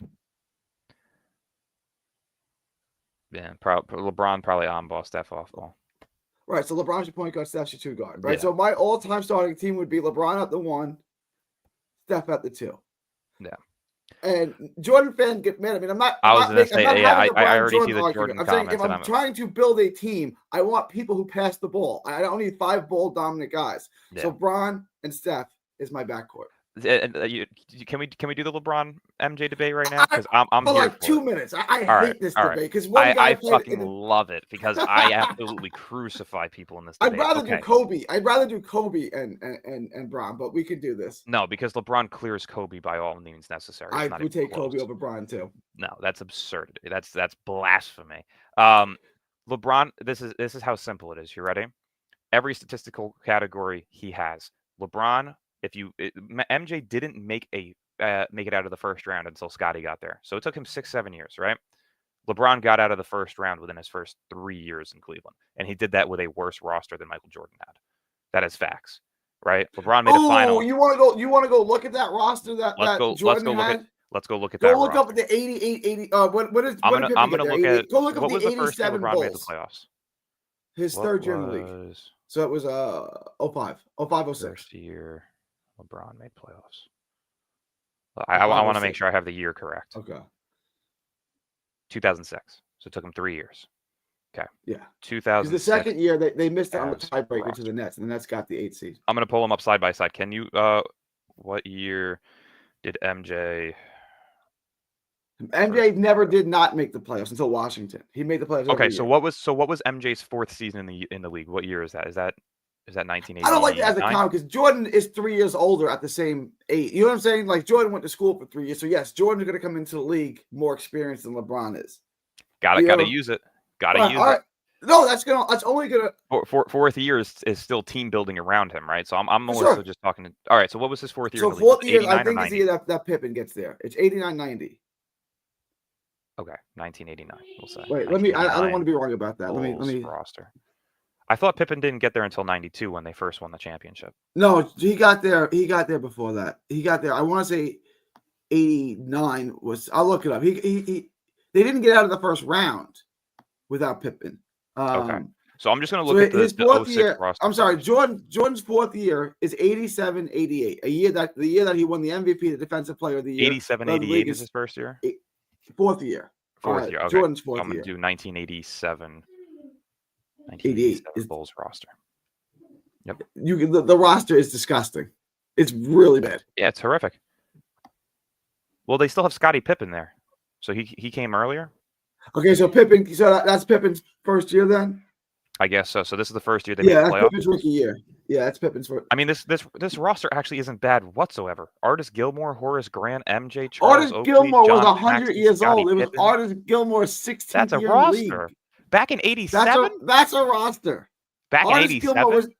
Yeah, LeBron probably on ball, Steph off ball. Right. So LeBron's your point guard, Steph's your 2 guard. Right. Yeah. So my all-time starting team would be LeBron at the 1, Steph at the 2. Yeah. And Jordan fans get mad. I mean, I'm not. I was gonna I'm say, not yeah, having the I Brian already see Jordan the argument. Jordan I'm saying if comments, and I'm trying to build a team, I want people who pass the ball. I don't need 5 ball dominant guys. Yeah. So Bron and Steph is my backcourt. Can we do the LeBron MJ debate right now? Because I'm For here like for 2 it. minutes. I hate this debate because I fucking love it because I absolutely crucify people in this debate. I'd rather do Kobe. I'd rather do Kobe and Bron, but we could do this. No, because LeBron clears Kobe by all means necessary. I would take Kobe over Bron too. No, that's absurdity. That's blasphemy. LeBron, this is how simple it is. You ready? Every statistical category he has. LeBron, MJ didn't make it out of the first round until Scottie got there. So it took him 6-7 years, right? LeBron got out of the first round within his first 3 years in Cleveland, and he did that with a worse roster than Michael Jordan had. That is facts, right? LeBron made a final. You want to go look at that roster that Jordan had? Let's go look at that. Go look up at the 88. What is? I'm gonna look at. Go look up what was the the first year 87 LeBron Bulls. made the playoffs? His third year in the league. So it was 05, 06. First year LeBron made playoffs. I want to make sure I have the year correct. Okay. 2006. So it took him 3 years. Okay. Yeah. 2000. The second year they missed it on the tiebreaker to the Nets, and the Nets got the 8 seed. I'm gonna pull them up side by side. Can you? What year did MJ? MJ never did not make the playoffs until Washington. He made the playoffs. Okay, so what was MJ's 4th season in the league? What year is that? Is that 1980? I don't like that as a count because Jordan is 3 years older at the same age. You know what I'm saying? Like Jordan went to school for 3 years, so yes, Jordan's going to come into the league more experienced than LeBron is. Got to use it. Got to use it. No, that's only gonna. Fourth year is still team building around him, right? So I'm more so just talking to. All right, so what was his 4th year? So 4th year, I think it's the year that Pippen gets there. It's 89-90. Okay, 1989. We'll say. Wait, let me. I don't want to be wrong about that. Let me roster. I thought Pippen didn't get there until 92 when they first won the championship. No, he got there. He got there before that. He got there. I want to say 89 was. I'll look it up. They didn't get out of the first round without Pippen. Okay. So I'm just going to look at the 06 year, roster. I'm sorry, Jordan's 4th year is 87-88, the year that he won the MVP, the Defensive Player of the Year. 87-88 is his first year. 4th year. 4th year. Okay. Jordan's 4th year. I'm going to do 1987. 88 is Bulls roster. Yep. The roster is disgusting. It's really bad. Yeah, it's horrific. Well, they still have Scottie Pippen there, so he came earlier. Okay, so Pippen. So that's Pippen's first year then. I guess so. So this is the first year they made the playoffs. Yeah, that's Pippen's rookie year. Yeah, that's Pippen's first. I mean, this roster actually isn't bad whatsoever. Artis Gilmore, Horace Grant, MJ Charles. Artis Gilmore was 100 years old. It was Artis Gilmore's 16th That's a year roster. in the league. Back in 87? That's a roster. Back in 87?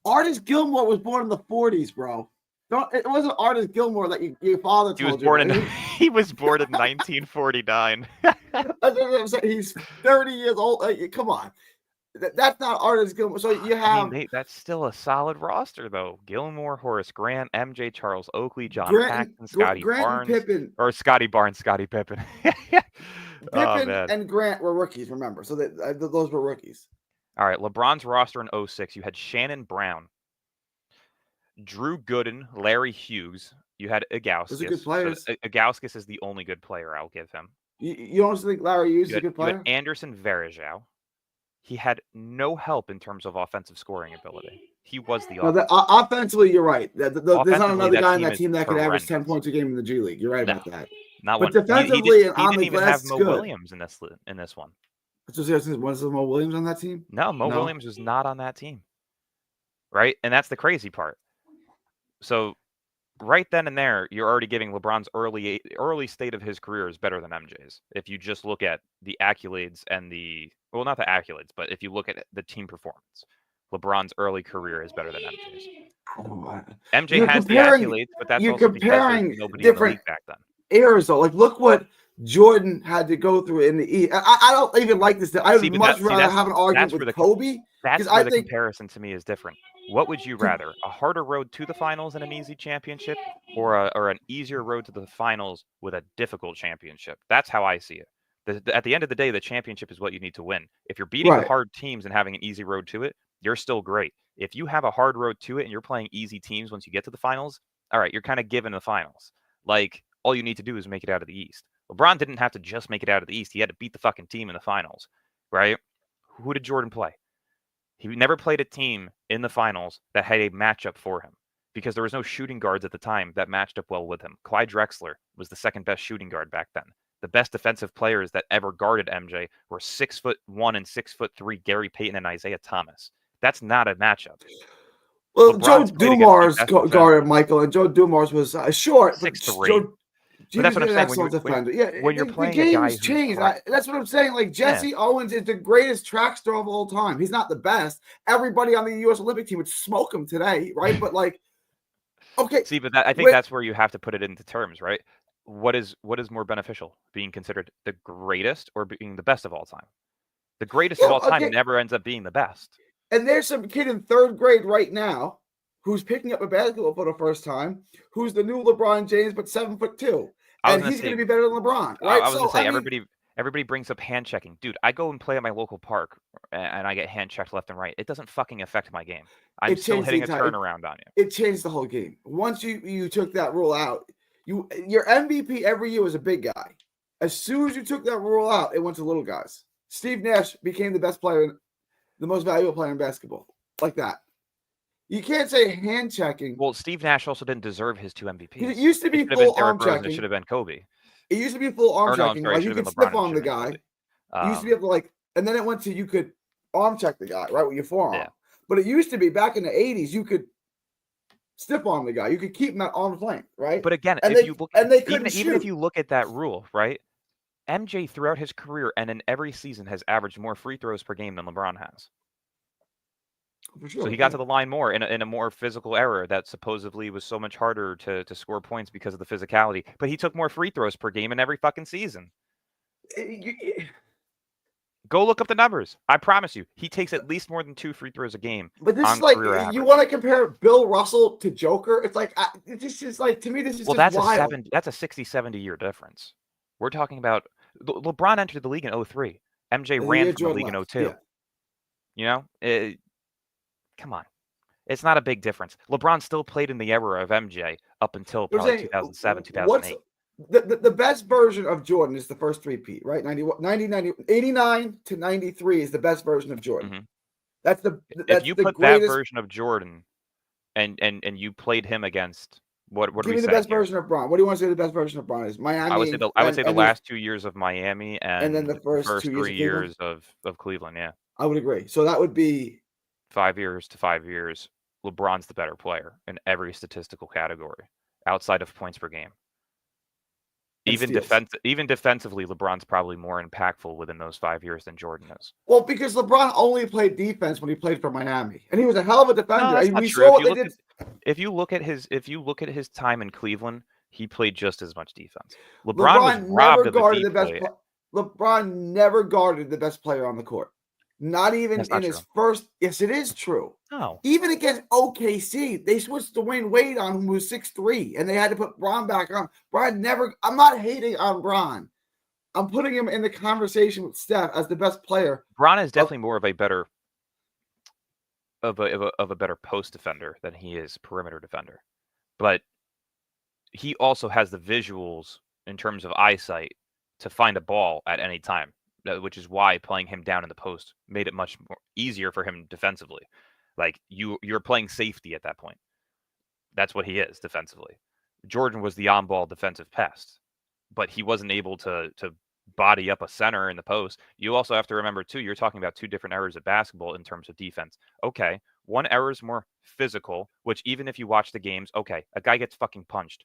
Artis Gilmore was born in the 40s, bro. It wasn't Artis Gilmore that your father told you. He was born in 1949. He's 30 years old. Come on. That's not Artis Gilmore. So you have. That's still a solid roster, though. Gilmore, Horace Grant, MJ Charles Oakley, John Paxson, Scotty Barnes. Pippen. Or Scotty Barnes, Scottie Pippen. Pippen and Grant were rookies, remember. So those were rookies. All right. LeBron's roster in 06. You had Shannon Brown, Drew Gooden, Larry Hughes. You had Agauskas. Those are good players. So Agauskas is the only good player I'll give him. You also think Larry Hughes is a good player? You had Anderson Varejao. He had no help in terms of offensive scoring ability. He was the offensively, you're right. There's not another guy on that team that could average 10 points a game in the G League. You're right about that. But defensively and on the glass, he didn't even have Mo Williams in this one. Was Mo Williams on that team? No, Mo Williams was not on that team. Right? And that's the crazy part. So right then and there, you're already giving LeBron's early state of his career is better than MJ's. If you just look at the accolades and not the accolades, but if you look at the team performance, LeBron's early career is better than MJ's. MJ has the accolades, but that's also because nobody in the league back then. Eras, though. Like, look what Jordan had to go through in the East. I don't even like this. I would much rather have an argument with Kobe. That's where the comparison to me is different. What would you rather? A harder road to the finals and an easy championship, or an easier road to the finals with a difficult championship? That's how I see it. At the end of the day, the championship is what you need to win. If you're beating the Right. hard teams and having an easy road to it, you're still great. If you have a hard road to it and you're playing easy teams once you get to the finals, all right, you're kind of given the finals. Like, all you need to do is make it out of the East. LeBron didn't have to just make it out of the East. He had to beat the fucking team in the finals, right? Who did Jordan play? He never played a team in the finals that had a matchup for him because there was no shooting guards at the time that matched up well with him. Clyde Drexler was the second best shooting guard back then. The best defensive players that ever guarded MJ were 6'1" and 6'3" Gary Payton and Isaiah Thomas. That's not a matchup. Well, Joe LeBron's played against the Dumars best guarded Michael, and Joe Dumars was short, but 6'3". Joe, But that's he what was I'm an saying. excellent defender. Yeah, when you're the playing a guy game's who's changed. correct- That's what I'm saying. Like Jesse Owens is the greatest track star of all time. He's not the best. Everybody on the U.S. Olympic team would smoke him today, right? But like, okay, See, but I think that's where you have to put it into terms, right? What is more beneficial, being considered the greatest or being the best of all time? The greatest of all time never ends up being the best. And there's some kid in 3rd grade right now who's picking up a basketball for the first time, who's the new LeBron James, but 7'2", and he's going to be better than LeBron, right? I was going to say, everybody brings up hand checking. Dude, I go and play at my local park, and I get hand checked left and right. It doesn't fucking affect my game. I'm still hitting a turnaround on you. It changed the whole game. Once you took that rule out, your MVP every year was a big guy. As soon as you took that rule out, it went to little guys. Steve Nash became the best player, the most valuable player in basketball, like that. You can't say hand checking. Well, Steve Nash also didn't deserve his 2 MVPs. It used to be full arm checking. It should have been Kobe. It used to be full arm checking. Like you could stiff on the guy. You used to be able to and then it went to you could arm check the guy, right, with your forearm. Yeah. But it used to be back in the 80s, you could stiff on the guy. You could keep him at arm's length, right? But again, even if you look at that rule, right? MJ throughout his career and in every season has averaged more free throws per game than LeBron has. For sure, so he got to the line more in a more physical era that supposedly was so much harder to score points because of the physicality. But he took more free throws per game in every fucking season. Go look up the numbers. I promise you, he takes at least more than 2 free throws a game. But this is like, you want to compare Bill Russell to Joker? It's like, this is like, to me, this is just wild. That's a 60, 70-year difference. We're talking about LeBron entered the league in 2003. MJ ran from the league in 2002. Yeah. You know, come on. It's not a big difference. LeBron still played in the era of MJ up until probably 2007, 2008. The best version of Jordan is the first three-peat, right? 89 to 93 is the best version of Jordan. Mm-hmm. That's if you put that version of Jordan and you played him against what give me the best version of Bron. What do you want to say the best version of Bron is? Miami. I would say the last 2 years of Miami and then the first 3 years of Cleveland. Yeah, I would agree. So that would be 5 years to 5 years. LeBron's the better player in every statistical category outside of points per game. Even defensively, LeBron's probably more impactful within those 5 years than Jordan is. Well, because LeBron only played defense when he played for Miami, and he was a hell of a defender. No, that's not true. If you look at his time in Cleveland, he played just as much defense. LeBron was robbed of the deep play. LeBron never guarded the best player on the court. Not even in his first. Yes, it is true. No. Even against OKC, they switched Dwayne Wade on, who was 6'3", and they had to put Bron back on. Bron never. I'm not hating on Bron. I'm putting him in the conversation with Steph as the best player. Bron is definitely more of a better post defender than he is perimeter defender, but he also has the visuals in terms of eyesight to find a ball at any time. Which is why playing him down in the post made it much more easier for him defensively. Like you're playing safety at that point. That's what he is defensively. Jordan was the on-ball defensive pest, but he wasn't able to body up a center in the post. You also have to remember too, you're talking about 2 different eras of basketball in terms of defense. Okay, one era is more physical, which even if you watch the games, okay, a guy gets fucking punched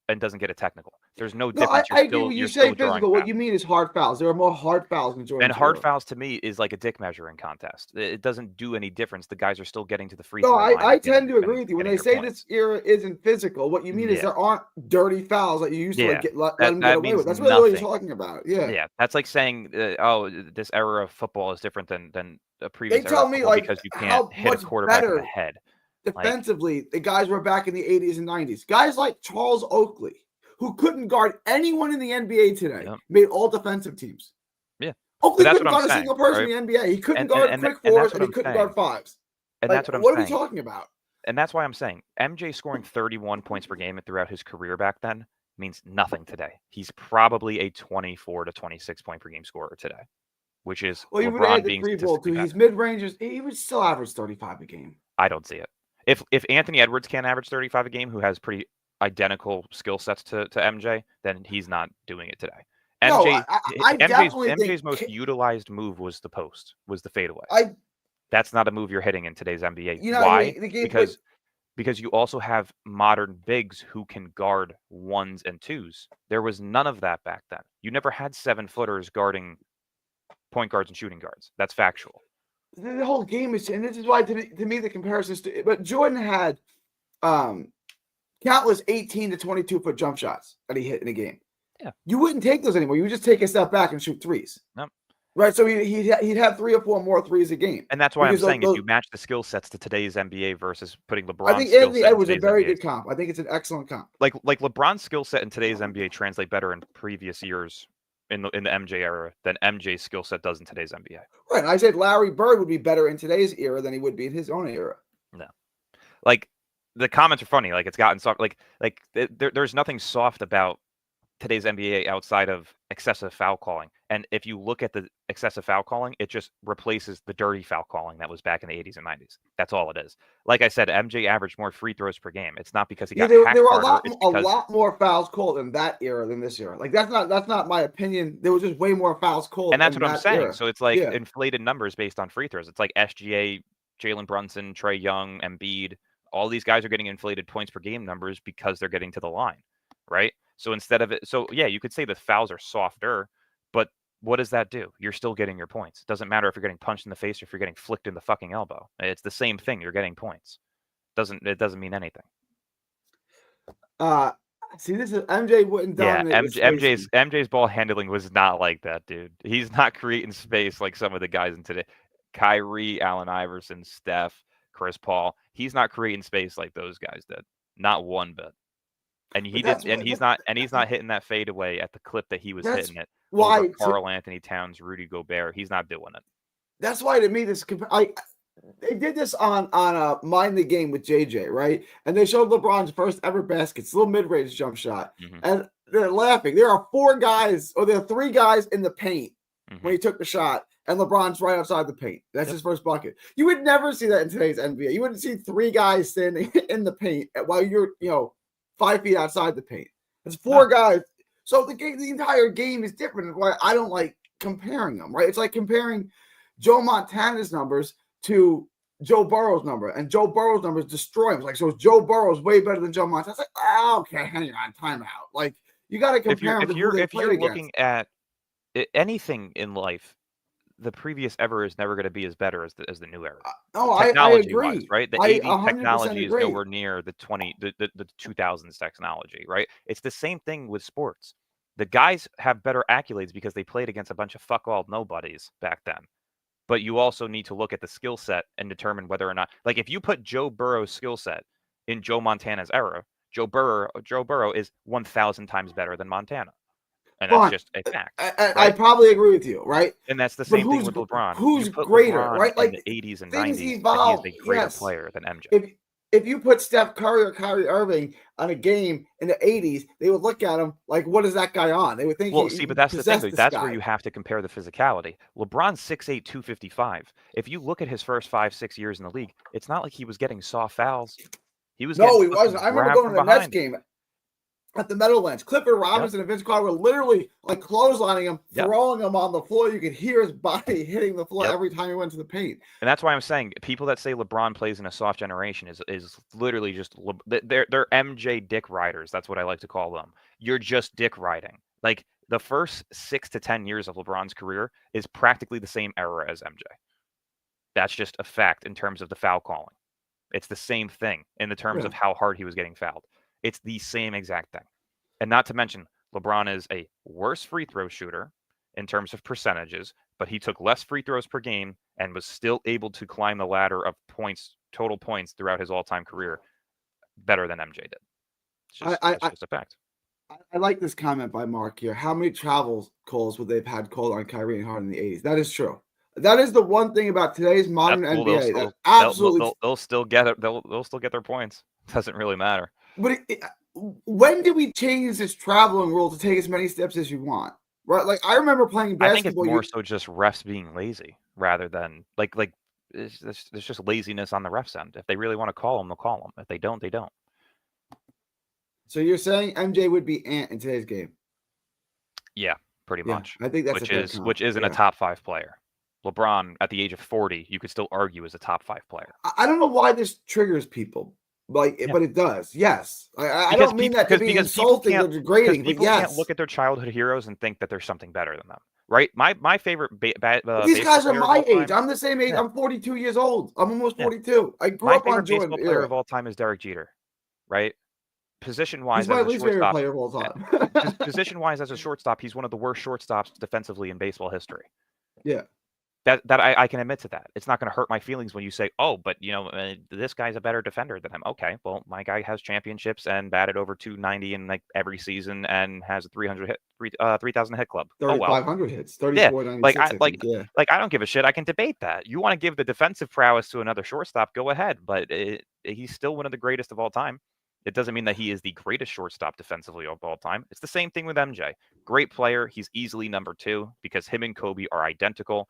and doesn't get a technical. There's no difference. I agree when you say physical. What you mean is hard fouls. There are more hard fouls in Jordan. And hard fouls to me is like a dick measuring contest. It doesn't do any difference. The guys are still getting to the free throw line. I tend to agree with you. When they say this era isn't physical, what you mean is there aren't dirty fouls that you used to let them get away with. That's really what you're talking about. Yeah. Yeah. That's like saying, this era of football is different than a previous era. They tell me like because you can't hit a quarterback in the head. Defensively, the guys were back in the 80s and 90s. Guys like Charles Oakley, who couldn't guard anyone in the NBA today, made all defensive teams. Oakley that's couldn't what I'm guard a saying, single person right? in the NBA. He couldn't And guard and quick and fours that's and what he I'm couldn't guard saying. fives. And Like, that's what I'm what are we saying. talking about? And that's why I'm saying MJ scoring 31 points per game throughout his career back then means nothing today. He's probably a 24 to 26 point per game scorer today, which is Well, you would add LeBron the being three ball statistically too. His better. mid ranges, he would still average 35 a game. I don't see it. If Anthony Edwards can't average 35 a game, who has pretty identical skill sets to MJ, then he's not doing it today. No, MJ, I definitely MJ's think most utilized move was the post, was the fadeaway. I That's not a move you're hitting in today's NBA. you know Why? the game, Because you also have modern bigs who can guard ones and twos. There was none of that back then. You never had 7-footers guarding point guards and shooting guards. That's factual. the whole game is, and this is why to me the comparisons to, but Jordan had countless 18 to 22 foot jump shots that he hit in a game. Yeah. You wouldn't take those anymore. You would just take a step back and shoot threes. Nope. Right. So he'd have 3 or 4 more threes a game. And that's why I'm saying if you match the skill sets to today's NBA versus putting LeBron's I think skill Anthony set in Edwards is a today's very NBA. good comp. I think it's an excellent comp. Like LeBron's skill set in today's NBA translate better in previous years in the MJ era than MJ's skill set does in today's NBA. Right. And I said Larry Bird would be better in today's era than he would be in his own era. No. Like the comments are funny. Like it's gotten soft. There's nothing soft about today's NBA outside of excessive foul calling. And if you look at the excessive foul calling, it just replaces the dirty foul calling that was back in the 80s and 90s. That's all it is. Like I said, MJ averaged more free throws per game. It's not because he got hacked there were harder. a lot more fouls called in that era than this era. Like that's not my opinion. There was just way more fouls called. And that's what I'm saying. Era. So it's like inflated numbers based on free throws. It's like SGA, Jalen Brunson, Trae Young, Embiid. All these guys are getting inflated points per game numbers because they're getting to the line, right? So instead of it, you could say the fouls are softer, but what does that do? You're still getting your points. It doesn't matter if you're getting punched in the face or if you're getting flicked in the fucking elbow. It's the same thing. You're getting points. It doesn't mean anything. See, this is MJ wouldn't dominate. Yeah, MJ's ball handling was not like that, dude. He's not creating space like some of the guys in today. Kyrie, Allen Iverson, Steph, Chris Paul. He's not creating space like those guys did. Not one bit. And he's not hitting that fadeaway at the clip that he was hitting it. Why Karl Anthony Towns, Rudy Gobert? He's not doing it. That's why to me they did this on Mind the Game with JJ, right? And they showed LeBron's first ever baskets, little mid-range jump shot, and they're laughing. There are 3 guys in the paint when he took the shot, and LeBron's right outside the paint. That's his first bucket. You would never see that in today's NBA. You wouldn't see 3 guys standing in the paint while you're 5 feet outside the paint. It's 4 guys. So the entire game is different. Why I don't like comparing them, right? It's like comparing Joe Montana's numbers to Joe Burrow's number, and Joe Burrow's numbers destroy him. Like, so Joe Burrow's way better than Joe Montana. It's like, okay, hang on, timeout. Like, you got to compare them to who they played against. Looking at anything in life, the previous era is never going to be as better as the new era. I agree. Right? The 80s technology is nowhere near the 2000s technology, right? It's the same thing with sports. The guys have better accolades because they played against a bunch of fuck all nobodies back then. But you also need to look at the skill set and determine whether or not, like, if you put Joe Burrow's skill set in Joe Montana's era, Joe Burrow is 1,000 times better than Montana. And that's just a fact. I probably agree with you, right? And that's the same thing with LeBron. Who's greater, LeBron right? Like in the 80s and things 90s, evolve. He is a greater player than MJ. If you put Steph Curry or Kyrie Irving on a game in the 80s, they would look at him like, what is that guy on? They would think, but that's the thing. That's where you have to compare the physicality. LeBron's 6'8", 255. If you look at his first 5-6 years in the league, it's not like he was getting soft fouls. He wasn't. I remember going to the Mets game at the Meadowlands. Clifford Robinson and Vince Carter were literally like clotheslining him, throwing him on the floor. You could hear his body hitting the floor every time he went to the paint. And that's why I'm saying people that say LeBron plays in a soft generation is literally just they're MJ dick riders. That's what I like to call them. You're just dick riding. Like the first 6 to 10 years of LeBron's career is practically the same era as MJ. That's just a fact in terms of the foul calling. It's the same thing in the terms of how hard he was getting fouled. It's the same exact thing. And not to mention, LeBron is a worse free throw shooter in terms of percentages, but he took less free throws per game and was still able to climb the ladder of total points throughout his all-time career better than MJ did. It's just a fact. I like this comment by Mark here. How many travel calls would they've had called on Kyrie and Harden in the 80s? That is true. That is the one thing about today's modern That's cool. NBA. Absolutely. They'll still get it. They'll still get their points. Doesn't really matter. But when did we change this traveling rule to take as many steps as you want? Right? Like I remember playing basketball. I think it's more so just refs being lazy rather than like there's just laziness on the refs end. If they really want to call them, they'll call them. If they don't, they don't. So you're saying MJ would be Ant in today's game? Yeah, pretty much. I think that's which isn't a top 5 player. LeBron at the age of 40, you could still argue is a top 5 player. I don't know why this triggers people. But it does. Yes. I don't mean that to be insulting or degrading, but yes. Can't look at their childhood heroes and think that there's something better than them. Right? My favorite these guys are my age. I'm the same age. Yeah. I'm 42 years old. I'm almost 42. I grew up on Jordan. My favorite baseball player of all time is Derek Jeter. Right? Position-wise, he's my least favorite player of all time. Position-wise, as a shortstop, he's one of the worst shortstops defensively in baseball history. Yeah. That I can admit to that. It's not going to hurt my feelings when you say, "Oh, but this guy's a better defender than him." Okay, well, my guy has championships and batted over 290 in like every season and has a 3,000 hit club. 3,500 hits, 34.96. Yeah, I don't give a shit. I can debate that. You want to give the defensive prowess to another shortstop, go ahead. But he's still one of the greatest of all time. It doesn't mean that he is the greatest shortstop defensively of all time. It's the same thing with MJ. Great player. He's easily number 2 because him and Kobe are identical.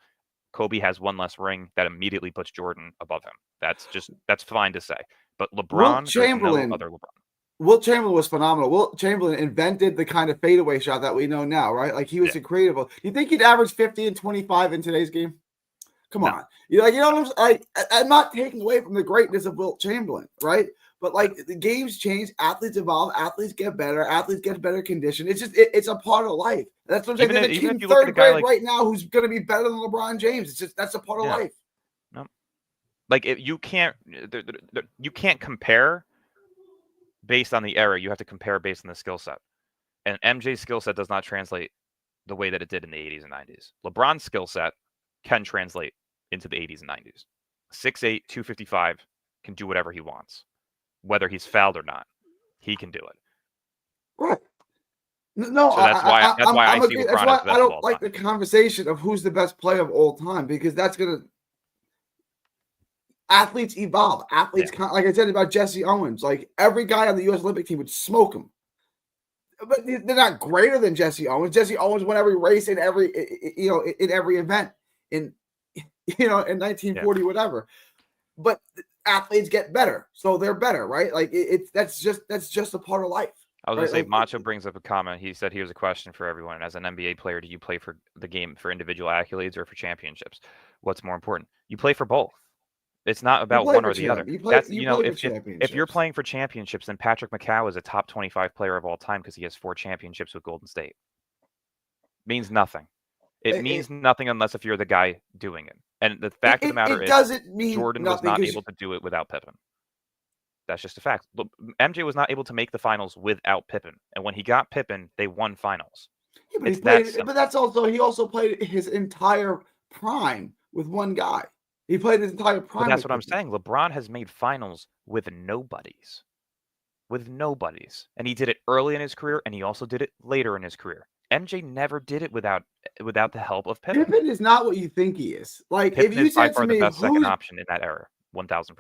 Kobe has one less ring that immediately puts Jordan above him. That's fine to say. But LeBron, there's no other LeBron. Wilt Chamberlain was phenomenal. Wilt Chamberlain invented the kind of fadeaway shot that we know now, right? Like he was incredible. You think he'd average 50 and 25 in today's game? Come on. I'm not taking away from the greatness of Wilt Chamberlain, right? But like the games change, athletes evolve, athletes get better, athletes get better condition. It's just it's a part of life. That's what I'm saying. There's a kid in third grade right now who's going to be better than LeBron James. It's just that's a part of life. No, like if you can't compare based on the era. You have to compare based on the skill set. And MJ's skill set does not translate the way that it did in the 80s and 90s. LeBron's skill set can translate into the 80s and 90s. 6'8", 255, can do whatever he wants. Whether he's fouled or not, he can do it. Right. No, so that's why I see LeBron as the best of all time. I don't like the conversation of who's the best player of all time because that's going to athletes evolve. Athletes, like I said about Jesse Owens, like every guy on the U.S. Olympic team would smoke him. But they're not greater than Jesse Owens. Jesse Owens won every race in every event in 1940 whatever. But athletes get better, so they're better, right? Like that's just a part of life. I was gonna say, Macho brings up a comment. He said, "Here's a question for everyone. As an NBA player, do you play for the game for individual accolades or for championships? What's more important? You play for both. It's not about one or the other. If you're playing for championships, then Patrick McCaw is a top 25 player of all time because he has 4 championships with Golden State. Means nothing. It means nothing unless if you're the guy doing it. And the fact of the matter is, Jordan was not able to do it without Pippen. That's just a fact. Look, MJ was not able to make the finals without Pippen. And when he got Pippen, they won finals. Yeah, but he also played his entire prime with one guy. He played his entire prime. But that's what I'm saying. LeBron has made finals with nobodies. And he did it early in his career, and he also did it later in his career. MJ never did it without the help of Pippen. Pippen is not what you think he is. Like Pippen if you is by far the best second option in that era, 1,000%.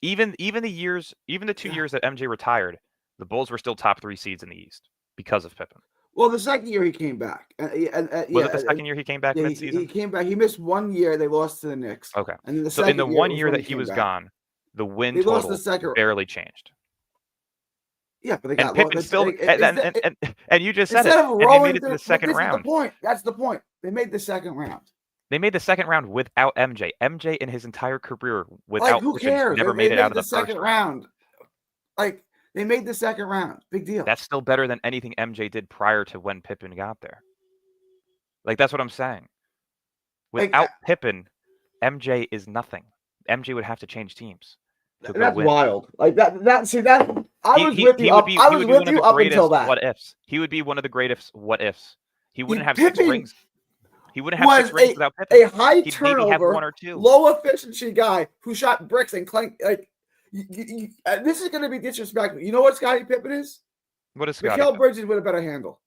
Even the 2 years that MJ retired, the Bulls were still top 3 seeds in the East because of Pippen. Well, the second year he came back. Was it the second year he came back mid-season? He came back. He missed 1 year. They lost to the Knicks. Okay. And then so in the 1 year that he was gone, the win total barely changed. Yeah, but they got Pippen still, and you just said it. And they made it to the second round. That's the point. They made the second round. They made the second round without MJ. MJ in his entire career without who cares? Never made it out of the second round. Like they made the second round. Big deal. That's still better than anything MJ did prior to when Pippen got there. Like that's what I'm saying. Without Pippen, MJ is nothing. MJ would have to change teams. That's wild. Like that. See that. I was with you. I was with you up until that. What ifs? He would be one of the greatest what ifs. He wouldn't have 6 rings. He wouldn't have 6 rings without Pippen. A high turnover, 1 or 2. low efficiency guy who shot bricks and clanked. Like this is going to be disrespectful. You know what Scottie Pippen is? What is Scottie? Mikal Bridges with a better handle.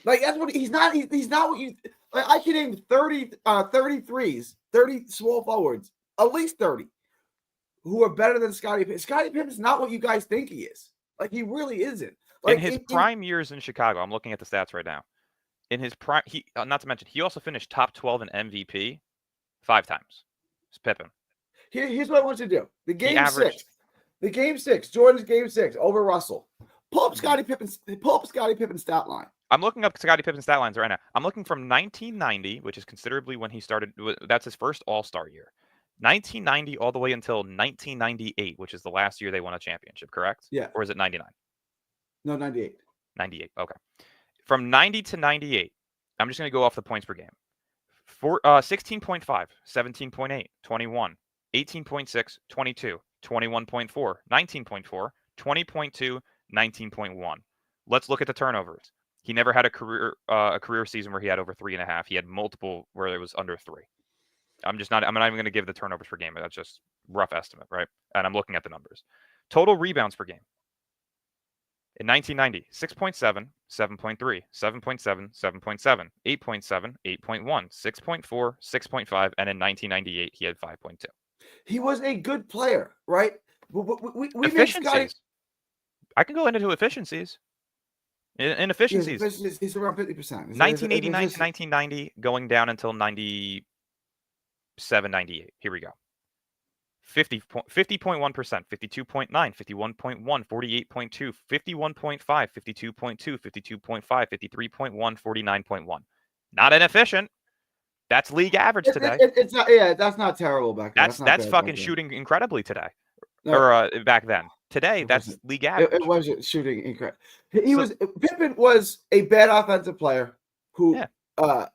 Like that's what he's not. He's not what you. Like I can name 30 30 small forwards, at least 30, who are better than Scottie Pippen. Scottie Pippen is not what you guys think he is. Like he really isn't. Like in his prime years in Chicago, I'm looking at the stats right now. In his prime, he not to mention he also finished top 12 in MVP 5 times. It's Pippen. Here's what I want you to do. The game 6, Jordan's game 6 over Russell. Pull up Scottie Pippen's stat line. I'm looking up Scottie Pippen's stat lines right now. I'm looking from 1990, which is considerably when he started. That's his first All-Star year. 1990 all the way until 1998, which is the last year they won a championship, correct? Yeah. Or is it 99? No, 98. 98. Okay. From 90 to 98, I'm just going to go off the points per game. 16.5, 17.8, 21, 18.6, 22, 21.4, 19.4, 20.2, 19.1. Let's look at the turnovers. He never had a career season where he had over 3.5. He had multiple where it was under 3. I'm not even going to give the turnovers per game. That's just rough estimate, right? And I'm looking at the numbers. Total rebounds per game. In 1990, 6.7, 7.3, 7.7, 7.7, 8.7, 8.1, 6.4, 6.5, and in 1998, he had 5.2. He was a good player, right? We Efficiencies. I can go into efficiencies. In efficiencies. Yeah, he's around 50%. 1989 to 1990, going down until 97, 98. Here we go. 50.1%, 52.9, 51.1, 48.2, 51.5, 52.2, 52.5, 53.1, 49.1. Not inefficient. That's league average today. It's not, yeah, that's not terrible back then. That's fucking shooting incredibly today. No, or back then. Today, that's league average. It wasn't shooting incredible. Pippen was a bad offensive player who kind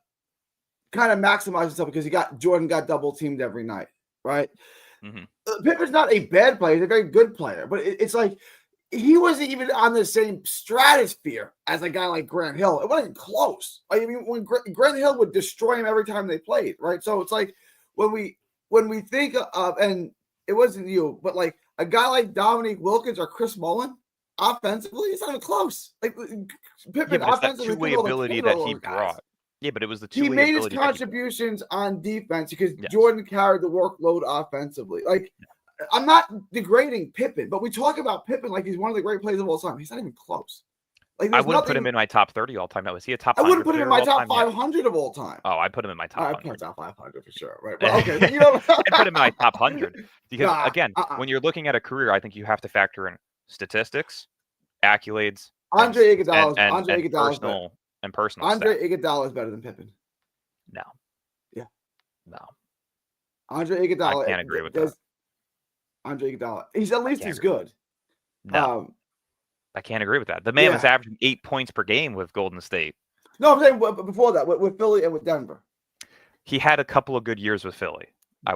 of maximized himself because Jordan got double teamed every night, right? Mm-hmm. Pippen's not a bad player; he's a very good player. But it's like he wasn't even on the same stratosphere as a guy like Grant Hill. It wasn't close. I mean, when Grant Hill would destroy him every time they played, right? So it's like when we think of, and it wasn't you, but like a guy like Dominique Wilkins or Chris Mullin, offensively, it's not even close. Like Pippen, offensively, that two-way ability that he brought. Yeah, but it was the two-way ability. He made his contributions on defense because Jordan carried the workload offensively. Like, I'm not degrading Pippen, but we talk about Pippen like he's one of the great players of all time. He's not even close. Like, I wouldn't put him in my top 30 all time. Now, is he a top 100? I wouldn't put him in my top 500 of all time. Oh, I'd put him in my top 100. I'd put top 500 for sure. Right. Well, okay. I'd put him in my top 100 because, when you're looking at a career, I think you have to factor in statistics, accolades, Andre Iguodala, personal. Andre Iguodala is better than Pippen. No. Yeah. No. Andre Iguodala. I can't agree with that. Andre Iguodala. He's at least as good. No. I can't agree with that. The man was averaging 8 points per game with Golden State. No, I'm saying before that, with Philly and with Denver. He had a couple of good years with Philly.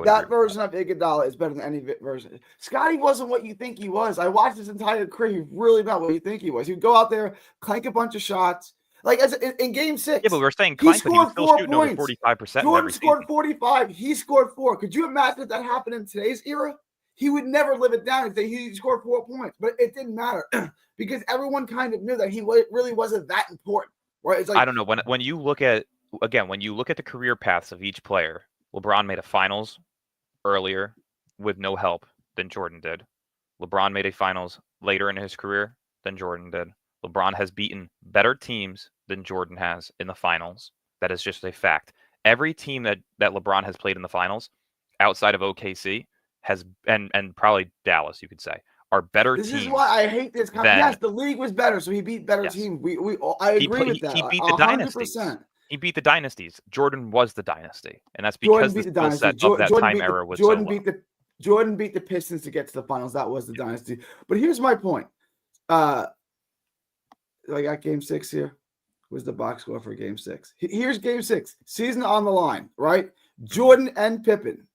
That version of Iguodala is better than any version. Scottie wasn't what you think he was. I watched his entire career. He's really not what you think he was. He'd go out there, clank a bunch of shots. Like in game 6. Yeah, but we're saying clank, but he was still shooting over 45%. Jordan scored 45. He scored 4. Could you imagine if that happened in today's era? He would never live it down and say he scored 4 points. But it didn't matter because everyone kind of knew that he really wasn't that important. Right? It's like, I don't know. When you look at the career paths of each player, LeBron made a finals earlier with no help than Jordan did. LeBron made a finals later in his career than Jordan did. LeBron has beaten better teams than Jordan has in the finals. That is just a fact. Every team that LeBron has played in the finals, outside of OKC, has and probably Dallas, you could say, are better teams. This is why I hate this. Yes, the league was better, so he beat better teams. I agree with that. He beat the dynasties. He beat the dynasties. Jordan was the dynasty, and that's because the skill set of that time era was so low. Jordan beat the Pistons to get to the finals. That was the dynasty. But here's my point. I got game 6 here. Where's the box score for game 6? Here's game 6. Season on the line, right? Jordan and Pippen.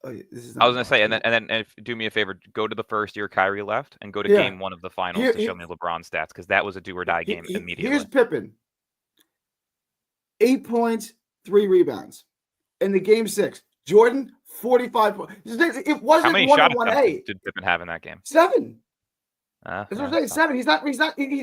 This is I was going to say, and then do me a favor, go to the first year Kyrie left and go to game 1 of the finals to show me LeBron stats, because that was a do or die game immediately. Here's Pippen. 8 points, 3 rebounds. In the game 6, Jordan, 45 points. It How wasn't many 1 shot and attempts 1A. did Pippen have in that game? 7. That's That's what I'm saying. 7. He's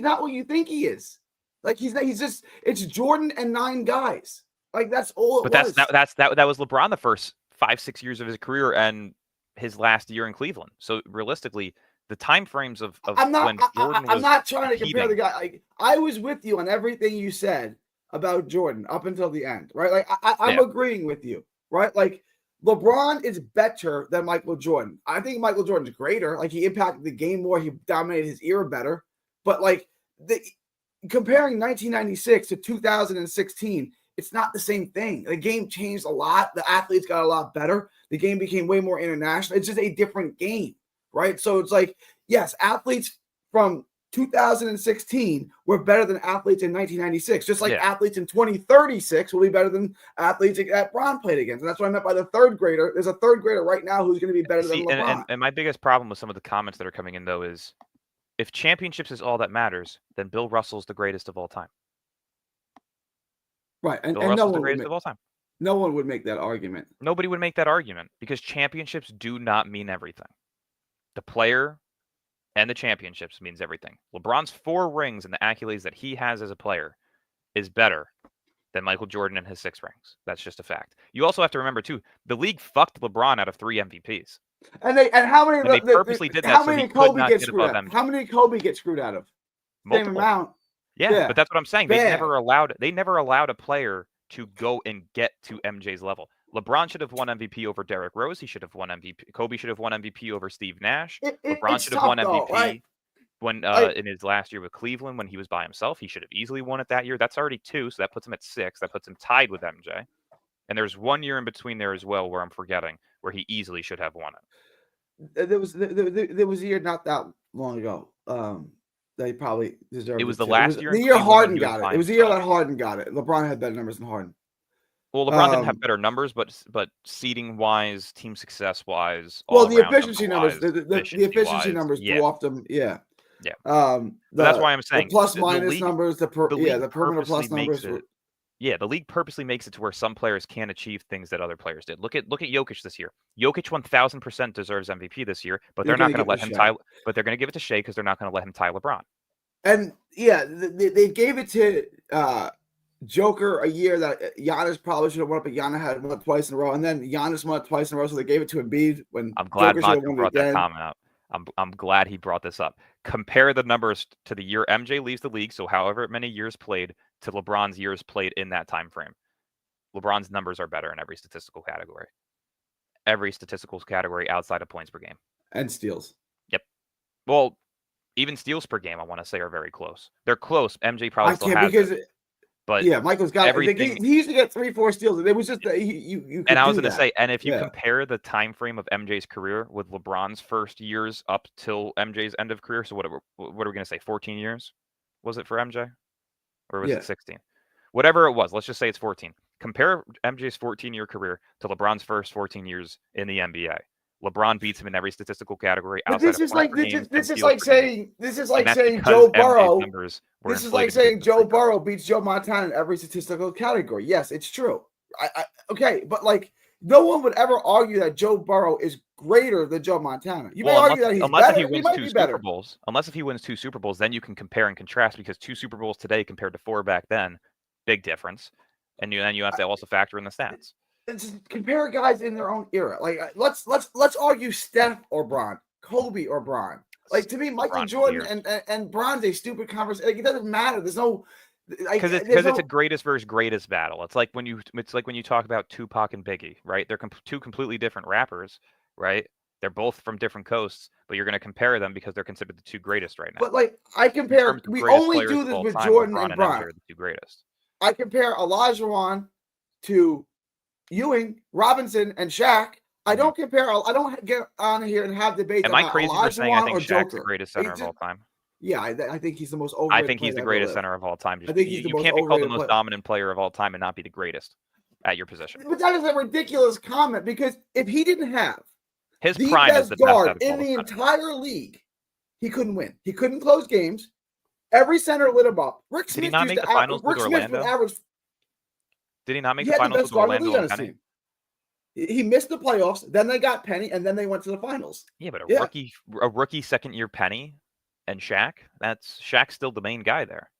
not what you think he is. Like he's just it's Jordan and 9 guys. Like that's all it was. But that was LeBron the first 5-6 years of his career and his last year in Cleveland. So realistically, the time frames of when Jordan was I'm not trying to compare the competing- guy. Like, I was with you on everything you said about Jordan up until the end, right? Like I'm agreeing with you, right? Like LeBron is better than Michael Jordan. I think Michael Jordan's greater. Like he impacted the game more. He dominated his era better. But like comparing 1996 to 2016, it's not the same thing. The game changed a lot. The athletes got a lot better. The game became way more international. It's just a different game, right? So it's like, yes, athletes from 2016 were better than athletes in 1996, just like athletes in 2036 will be better than athletes that Bron played against. And that's what I meant by the third grader. There's a third grader right now who's going to be better than LeBron. And my biggest problem with some of the comments that are coming in, though, is if championships is all that matters, then Bill Russell's the greatest of all time. Right. And Bill Russell's the greatest of all time. No one would make that argument. Nobody would make that argument because championships do not mean everything. The player and the championships means everything. LeBron's 4 rings and the accolades that he has as a player is better than Michael Jordan and his 6 rings. That's just a fact. You also have to remember, too, the league fucked LeBron out of 3 MVPs. And how many? And they purposely did that how so many he could Kobe not get get screwed above out? MJ. How many Kobe get screwed out of? Multiple. Same amount. Yeah, but that's what I'm saying. They Bad. never allowed a player to go and get to MJ's level. LeBron should have won MVP over Derrick Rose. He should have won MVP. Kobe should have won MVP over Steve Nash. LeBron should have won MVP right? when in his last year with Cleveland when he was by himself. He should have easily won it that year. That's already 2, so that puts him at 6. That puts him tied with MJ. And there's 1 year in between there as well where I'm forgetting where he easily should have won it. There was a year not that long ago. They probably deserved it. It was the last year. The year Harden got it. It was the year that Harden got it. LeBron had better numbers than Harden. Well, LeBron didn't have better numbers, but seeding wise, team success wise. Well, the efficiency numbers, the efficiency numbers dwarfed them. Yeah. Yeah. But that's why I'm saying the plus minus numbers, the perimeter plus numbers. The league purposely makes it to where some players can't achieve things that other players did. Look at Jokic this year. Jokic 1000% deserves MVP this year, but they're not going to let him tie. But they're going to give it to Shea because they're not going to let him tie LeBron. And they gave it to Joker a year that Giannis probably should have won it, but Giannis had won it twice in a row, and then Giannis won it twice in a row, so they gave it to Embiid when I'm glad Joker Mike brought that comment up. I'm glad he brought this up. Compare the numbers to the year MJ leaves the league, so however many years played, to LeBron's years played in that time frame. LeBron's numbers are better in every statistical category. Every statistical category outside of points per game. And steals. Yep. Well, even steals per game, I want to say, are very close. They're close. MJ probably still has because it. But yeah, Michael's got everything. He used to get 3-4 steals. It was just that you and I was going to say, and if you compare the time frame of MJ's career with LeBron's first years up till MJ's end of career, so what are we going to say? 14 years was it for MJ, or was it 16? Whatever it was, let's just say it's 14. Compare MJ's 14-year career to LeBron's first 14 years in the NBA. LeBron beats him in every statistical category. This is like saying Joe Burrow. This is like saying Joe Burrow beats Joe Montana in every statistical category. Yes, it's true. Okay, but like no one would ever argue that Joe Burrow is greater than Joe Montana. You may argue that he's better. If he wins 2 Super Bowls. Unless if he wins 2 Super Bowls, then you can compare and contrast because 2 Super Bowls today compared to 4 back then, big difference. And then you have to also factor in the stats. Just compare guys in their own era. Like let's argue Steph or Bron, Kobe or Bron. Like to me, Michael Jordan and Bron's a stupid conversation. Like it doesn't matter. There's no because it's a greatest versus greatest battle. It's like when you talk about Tupac and Biggie, right? They're 2 completely different rappers, right? They're both from different coasts, but you're going to compare them because they're considered the 2 greatest right now. But like I compare, we only do this with Jordan and Bron. The 2 greatest. I compare Olajuwon to Ewing, Robinson, and Shaq. I don't compare. I don't get on here and have debates. Am I crazy for saying I think Shaq's the greatest center of all time? Yeah, I think he's the most overrated. I think he's the greatest center of all time. I think he's you can't be called the most dominant player of all time and not be the greatest at your position. But that is a ridiculous comment because if he didn't have his the prime best is the guard best in the entire league, he couldn't win. He couldn't close games. Every center lit him up. Rick Smith did he not make the finals with Orlando? Did he not make the finals with Orlando? He missed the playoffs. Then they got Penny, and then they went to the finals. Yeah, but a rookie second-year Penny and Shaq. Shaq's still the main guy there.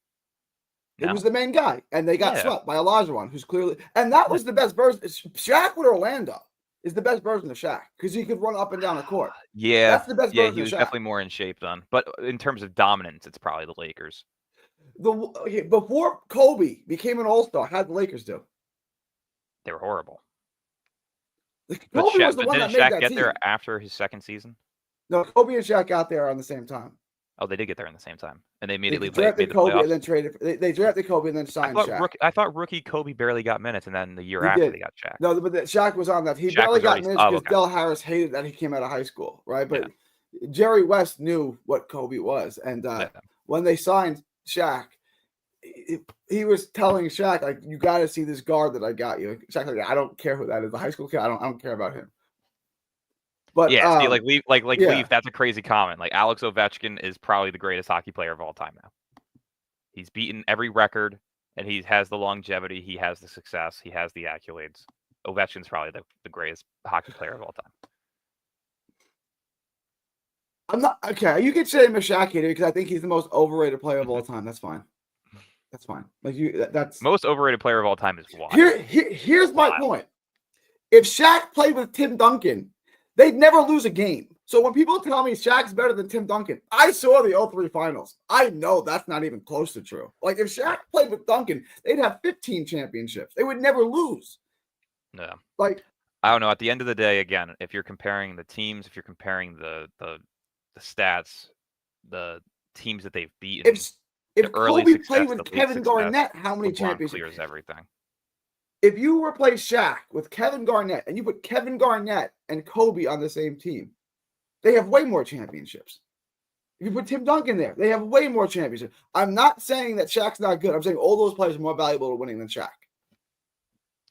It was the main guy, and they got Yeah. swept by Olajuwon, who's clearly, and that was the best version. Shaq with Orlando is the best version of Shaq because he could run up and down the court. Yeah, That's the best yeah, version he of was Shaq. definitely more in shape then. But in terms of dominance, it's probably the Lakers. Before Kobe became an All-Star, how'd the Lakers do? They were horrible. Kobe was the one that made Shaq that get team. there after his second season? No, Kobe and Shaq got there on the same time. Oh, they did get there in the same time, and they immediately They drafted made the Kobe playoffs. and then traded. They drafted Kobe and then signed Shaq. I thought rookie Kobe barely got minutes, and then the year He after did. they got Shaq. No, but Shaq was on that. He Shaq barely was got already- minutes oh, because okay. Del Harris hated that he came out of high school, right? But Jerry West knew what Kobe was, and when they signed Shaq, he was telling Shaq, like, you got to see this guard that I got you. Shaq like, I don't care who that is. The high school kid, I don't care about him. But yeah, see, Leaf, that's a crazy comment. Like, Alex Ovechkin is probably the greatest hockey player of all time now. He's beaten every record, and he has the longevity. He has the success. He has the accolades. Ovechkin's probably the greatest hockey player of all time. I'm not okay. You could say I'm a Shaq hater because I think he's the most overrated player of all time. That's fine. That's fine. Like that's most overrated player of all time is Watt. Here's my point. If Shaq played with Tim Duncan, they'd never lose a game. So when people tell me Shaq's better than Tim Duncan, I saw the 03 finals. I know that's not even close to true. Like, if Shaq played with Duncan, they'd have 15 championships. They would never lose. Yeah. Like, I don't know. At the end of the day, again, if you're comparing the teams, if you're comparing the stats, the teams that they've beaten, if early Kobe success, played with Kevin Garnett, how many LeBron championships? Clears everything. If you replace Shaq with Kevin Garnett and you put Kevin Garnett and Kobe on the same team, they have way more championships. If you put Tim Duncan there, they have way more championships. I'm not saying that Shaq's not good. I'm saying all those players are more valuable to winning than Shaq.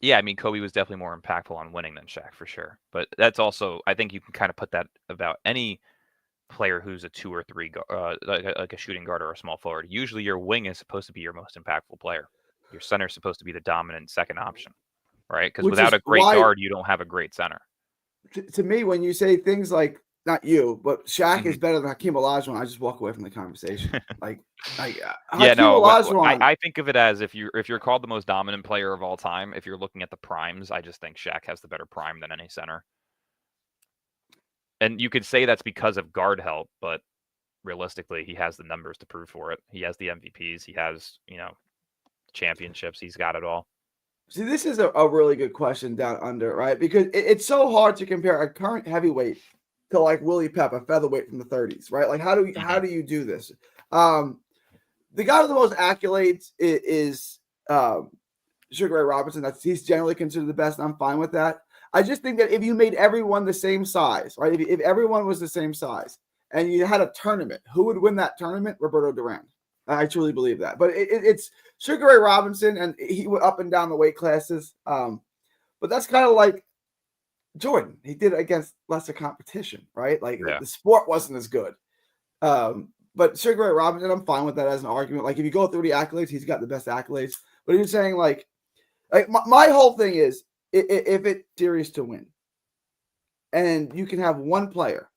Yeah, I mean, Kobe was definitely more impactful on winning than Shaq for sure. But that's also, I think you can kind of put that about any player who's a 2 or 3, like a shooting guard or a small forward. Usually your wing is supposed to be your most impactful player. Your center is supposed to be the dominant second option, right? Because without a great guard, you don't have a great center. To me, when you say things like, not you, but Shaq is better than Hakeem Olajuwon, I just walk away from the conversation. Olajuwon, I think of it as if you're called the most dominant player of all time, if you're looking at the primes, I just think Shaq has the better prime than any center. And you could say that's because of guard help, but realistically, he has the numbers to prove for it. He has the MVPs. He has, championships. He's got it all. See, this is a really good question down under, right? Because it's so hard to compare a current heavyweight to like Willie Pep, a featherweight from the 30s, right? Like, how do you do this? The guy with the most accolades is Sugar Ray Robinson. He's generally considered the best. I'm fine with that. I just think that if you made everyone the same size, right? If everyone was the same size and you had a tournament, who would win that tournament? Roberto Duran. I truly believe that. But it's Sugar Ray Robinson, and he went up and down the weight classes. But that's kind of like Jordan. He did it against lesser competition, right? Like the sport wasn't as good. But Sugar Ray Robinson, I'm fine with that as an argument. Like, if you go through the accolades, he's got the best accolades. But you're saying like my whole thing is, if it's serious to win, and you can have one player,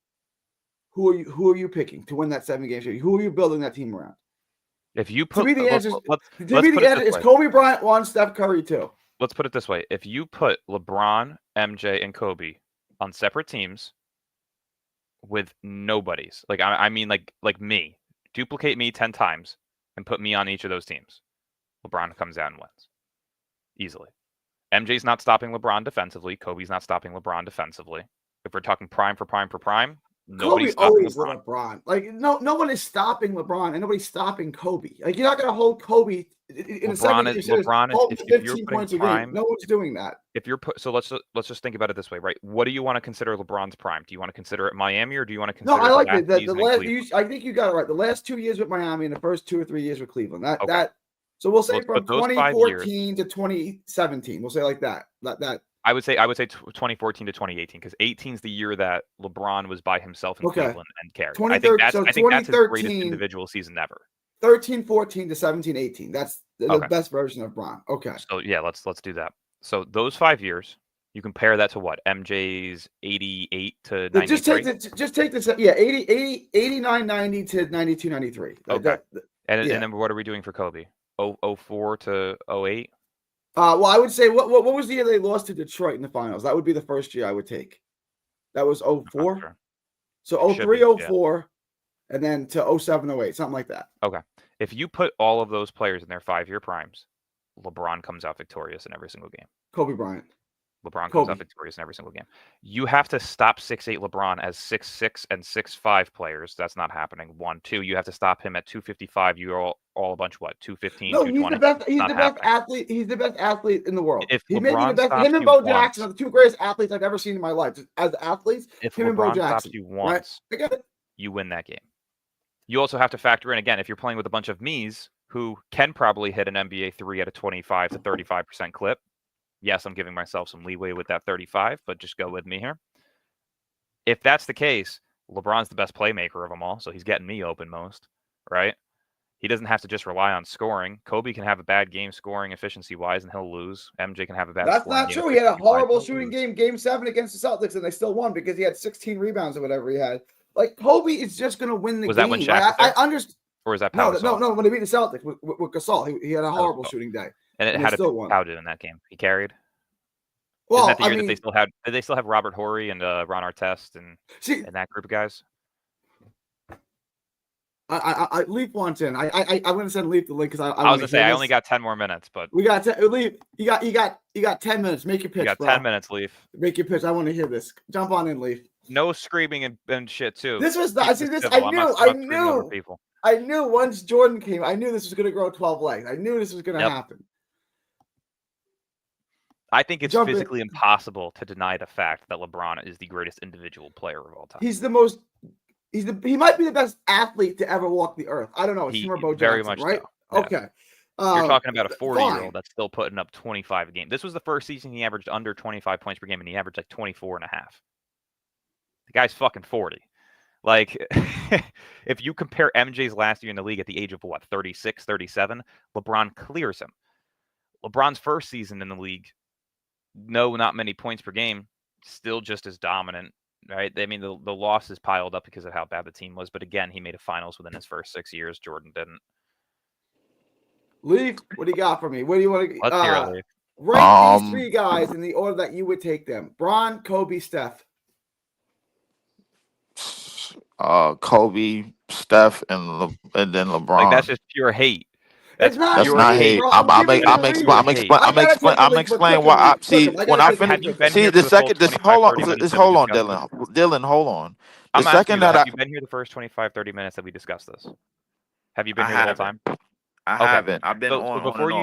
who are you picking to win that 7-game series? Who are you building that team around? If you put, to me, the answer is Kobe Bryant 1, Steph Curry 2. Let's put it this way: if you put LeBron, MJ, and Kobe on separate teams with nobodies, I mean like me, duplicate me 10 times and put me on each of those teams, LeBron comes out and wins easily. MJ's not stopping LeBron defensively. Kobe's not stopping LeBron defensively. If we're talking prime for prime, nobody's stopping LeBron. Like, no one is stopping LeBron, and nobody's stopping Kobe. Like, you're not going to hold Kobe in LeBron a LeBron is 15 points a game. No one's doing that. If you're so let's just think about it this way, right? What do you want to consider LeBron's prime? Do you want to consider it Miami, or do you want to consider? No, I like it. The last, I think you got it right. The last 2 years with Miami and the first 2 or 3 years with Cleveland. So we'll say from 2014 to 2017. We'll say like that. I would say 2014 to 2018, because 18 is the year that LeBron was by himself in Cleveland and carried. I think that's his greatest individual season ever. 13, 14 to 17, 18. That's the best version of Bron. Okay. So yeah, let's do that. So those 5 years, You compare that to what? MJ's 88 to But just 93? just take this. Yeah, 89, 90 to 92, 93. Okay. And yeah. then what are we doing for Kobe? 04 to 08? Well, I would say what was the year they lost to Detroit in the finals? That would be the first year I would take. That was 04. Sure. So Should 03, be, 04, and then to 07, 08, something like that. Okay. If you put all of those players in their 5-year primes, LeBron comes out victorious in every single game. Kobe Bryant. LeBron comes out victorious in every single game. You have to stop 6'8" LeBron as 6'6" and 6'5" players. That's not happening. 1, 2. You have to stop him at 255. You're all a bunch of what? 215, No, 220. he's the best athlete. He's the best athlete in the world. If he may be LeBron the best. stops Him and you Bo once, Jackson are the two greatest athletes I've ever seen in my life. Just as athletes, if him and Bo LeBron Jackson. stops you once, right? I get it. You win that game. You also have to factor in, again, if you're playing with a bunch of me's who can probably hit an NBA 3 at a 25 to 35% clip. Yes, I'm giving myself some leeway with that 35, but just go with me here. If that's the case, LeBron's the best playmaker of them all, so he's getting me open most, right? He doesn't have to just rely on scoring. Kobe can have a bad game scoring efficiency-wise, and he'll lose. MJ can have a bad That's scoring not game true. He had a horrible efficiency-wise, shooting he'll lose. game 7 against the Celtics, and they still won because he had 16 rebounds or whatever he had. Like, Kobe is just going to win the game. Was that when Shaq was there? I understand. Or is that Pau Gasol? No. When they beat the Celtics with Gasol, he had a horrible shooting day. And how did Pau do in that game? He carried? Well, Isn't that the year that they still had? Did they still have Robert Horry and Ron Artest and that group of guys? I Leaf wants in. I'm gonna send Leaf the link because I was gonna say I only got 10 more minutes, but we got Leaf. You got 10 minutes. Make your pitch. You got bro. 10 minutes, Leaf. Make your pitch. I want to hear this. Jump on in, Leaf. No screaming and shit too. This was I see this. I knew once Jordan came, I knew this was gonna grow 12 legs. I knew this was gonna happen. I think it's physically impossible to deny the fact that LeBron is the greatest individual player of all time. He might be the best athlete to ever walk the earth. I don't know. It's him or Bo very Jackson, much right? So. Yeah. Okay. You're talking about a 40-year-old that's still putting up 25 a game. This was the first season he averaged under 25 points per game, and he averaged like 24 and a half. The guy's fucking 40. Like, if you compare MJ's last year in the league at the age of, 36, 37, LeBron clears him. LeBron's first season in the league, not many points per game, still just as dominant, right? I mean, the losses piled up because of how bad the team was. But again, he made a finals within his first 6 years. Jordan didn't. Leaf, what do you got for me? What do you want to Let's hear it, Leaf. Rank these 3 guys in the order that you would take them. Bron, Kobe, Steph. Kobe, Steph, and then LeBron. Like, that's just pure hate. That's not hate. I'm explaining why. I see when I finish. See the second. Hold on, Dylan. Hold on. The second that have you been here the first 25, 30 minutes that we discussed this? Have you been here the whole time? I haven't. I've been on. Before you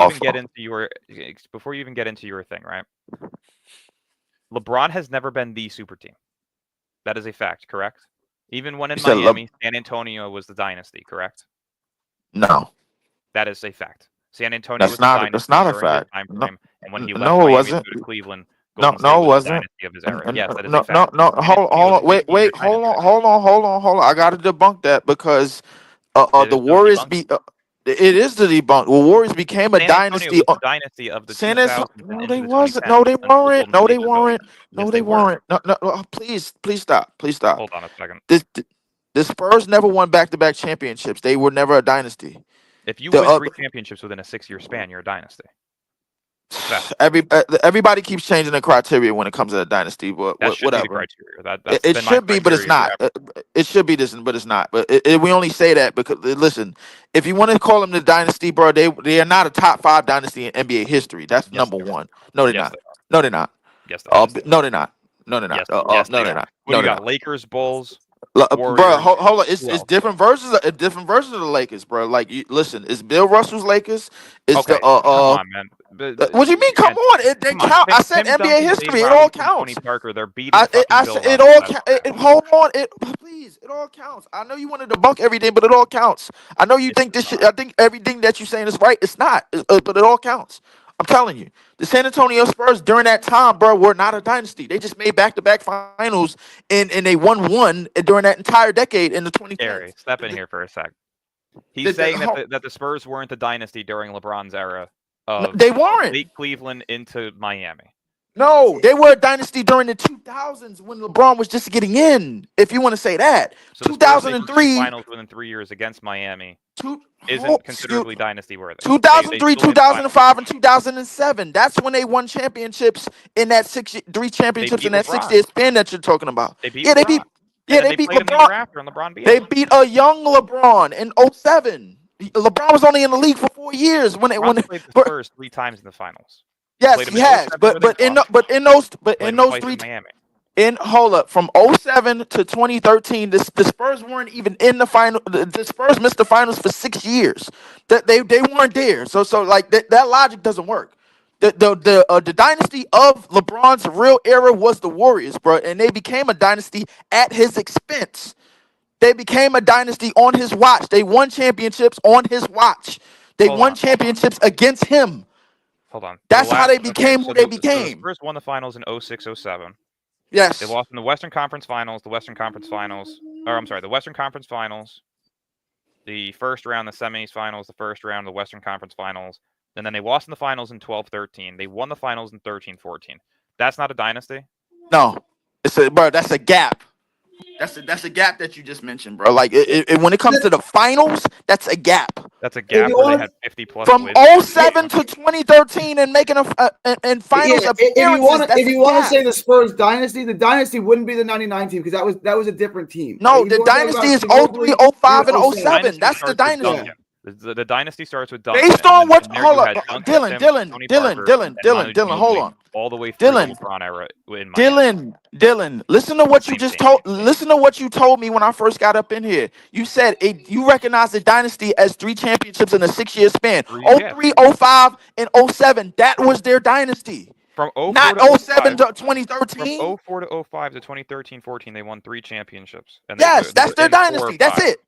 even get into your thing, right? LeBron has never been the super team. That is a fact, correct? Even when in Miami, San Antonio was the dynasty, correct? No. That is a fact. San Antonio was that's not a fact. No, and when he left Miami it wasn't. To Cleveland, no, it wasn't. Of his era. Yes, that is a fact. No, hold on. Wait, hold on. I got to debunk that because the Warriors beat. It is the debunk. Well, Warriors became a dynasty. Dynasty of the San Antonio. No, they wasn't. No, they weren't. No, they weren't. No. Please stop. Hold on a second. The Spurs never won back-to-back championships. They were never a dynasty. If you win 3 championships within a 6-year span, you're a dynasty. Everybody keeps changing the criteria when it comes to the dynasty, but whatever. It should be, but it's not. It should be this, but it's not. But we only say that because listen, if you want to call them the dynasty, bro, they are not a top 5 dynasty in NBA history. That's number one. No, they're not. No, they're not. Yes, they are. No, they're not. No, they're not. No, they're not. What do you got? Lakers, Bulls. Bro, hold on. It's different versions of the Lakers, bro. Like, listen, it's Bill Russell's Lakers. It's come on, man. What do you mean? Come on, it count. I said NBA history. It all counts. Tony Parker, they're beating. I said it all counts. Hold on, please. It all counts. I know you want to debunk everything, but it all counts. I know you think this shit. I think everything that you're saying is right. It's not, but it all counts. I'm telling you, the San Antonio Spurs during that time, bro, were not a dynasty. They just made back-to-back finals, and they won one during that entire decade in the 2010s. Gary, step in here for a sec. He's saying that the Spurs weren't the dynasty during LeBron's era. They weren't. Late Cleveland into Miami. No, they were a dynasty during the 2000s when LeBron was just getting in. If you want to say that, So the Spurs making 2003, finals within 3 years against Miami two, isn't considerably dynasty worthy. 2003, They still made 2005, and 2007. That's when they won championships in that 3 championships beat in that LeBron. 6-year span that you're talking about. They beat Yeah, they LeBron. beat. And Yeah, then they beat played him the LeBron. year after, and LeBron beat They him. beat a young LeBron in 07. LeBron was only in the league for 4 years when LeBron played the but- Spurs 3 times in the finals. yes, played him he in has. 07 But where they lost. in Played him those twice 3 in Miami. hold up, from 07 to 2013, the Spurs weren't even in the final. The Spurs missed the finals for 6 years. That they weren't there. So like that logic doesn't work. The dynasty of LeBron's real era was the Warriors, bro, and they became a dynasty at his expense. They became a dynasty on his watch. They won championships on his watch. They won championships against him. Hold on. That's how they became who they So became. the Spurs won the finals in 06-07. Yes. They lost in the Western Conference Finals, the Western Conference Finals, the first round, the semis finals, the first round, the Western Conference Finals, and then they lost in the finals in 12-13. They won the finals in 13-14. That's not a dynasty? No. That's a gap. That's a gap that you just mentioned, bro. Like when it comes to the finals, that's a gap. That's a gap you where they want- had 50-plus From wins. 07 to 2013 and making and finals Yeah, appearances. if you want to say the the Spurs dynasty, the dynasty wouldn't be the 99 team because that was a different team. no, Like, if the you wanna talk dynasty about is Ginobili, 03, 05, and 07. 07. That's the starts with dynasty. Duncan. The dynasty starts with Duncan. Based and on then what? from there Hold you up, had Duncan, Tony Parker, and Manu Dylan. Hold Ginobili on. all the way through Dylan. the LeBron era in Miami. Dylan, listen to what you Same just team. told. Listen to what you told me when I first got up in here. You said you recognize the dynasty as 3 championships in a 6-year span. 03, 05, and 07. That was their dynasty. From 04 Not to 07 05, to 2013. From 04 to 05 to 2013-14, they won 3 championships. And Yes, they that's were their in 4 or dynasty. That's 5. it.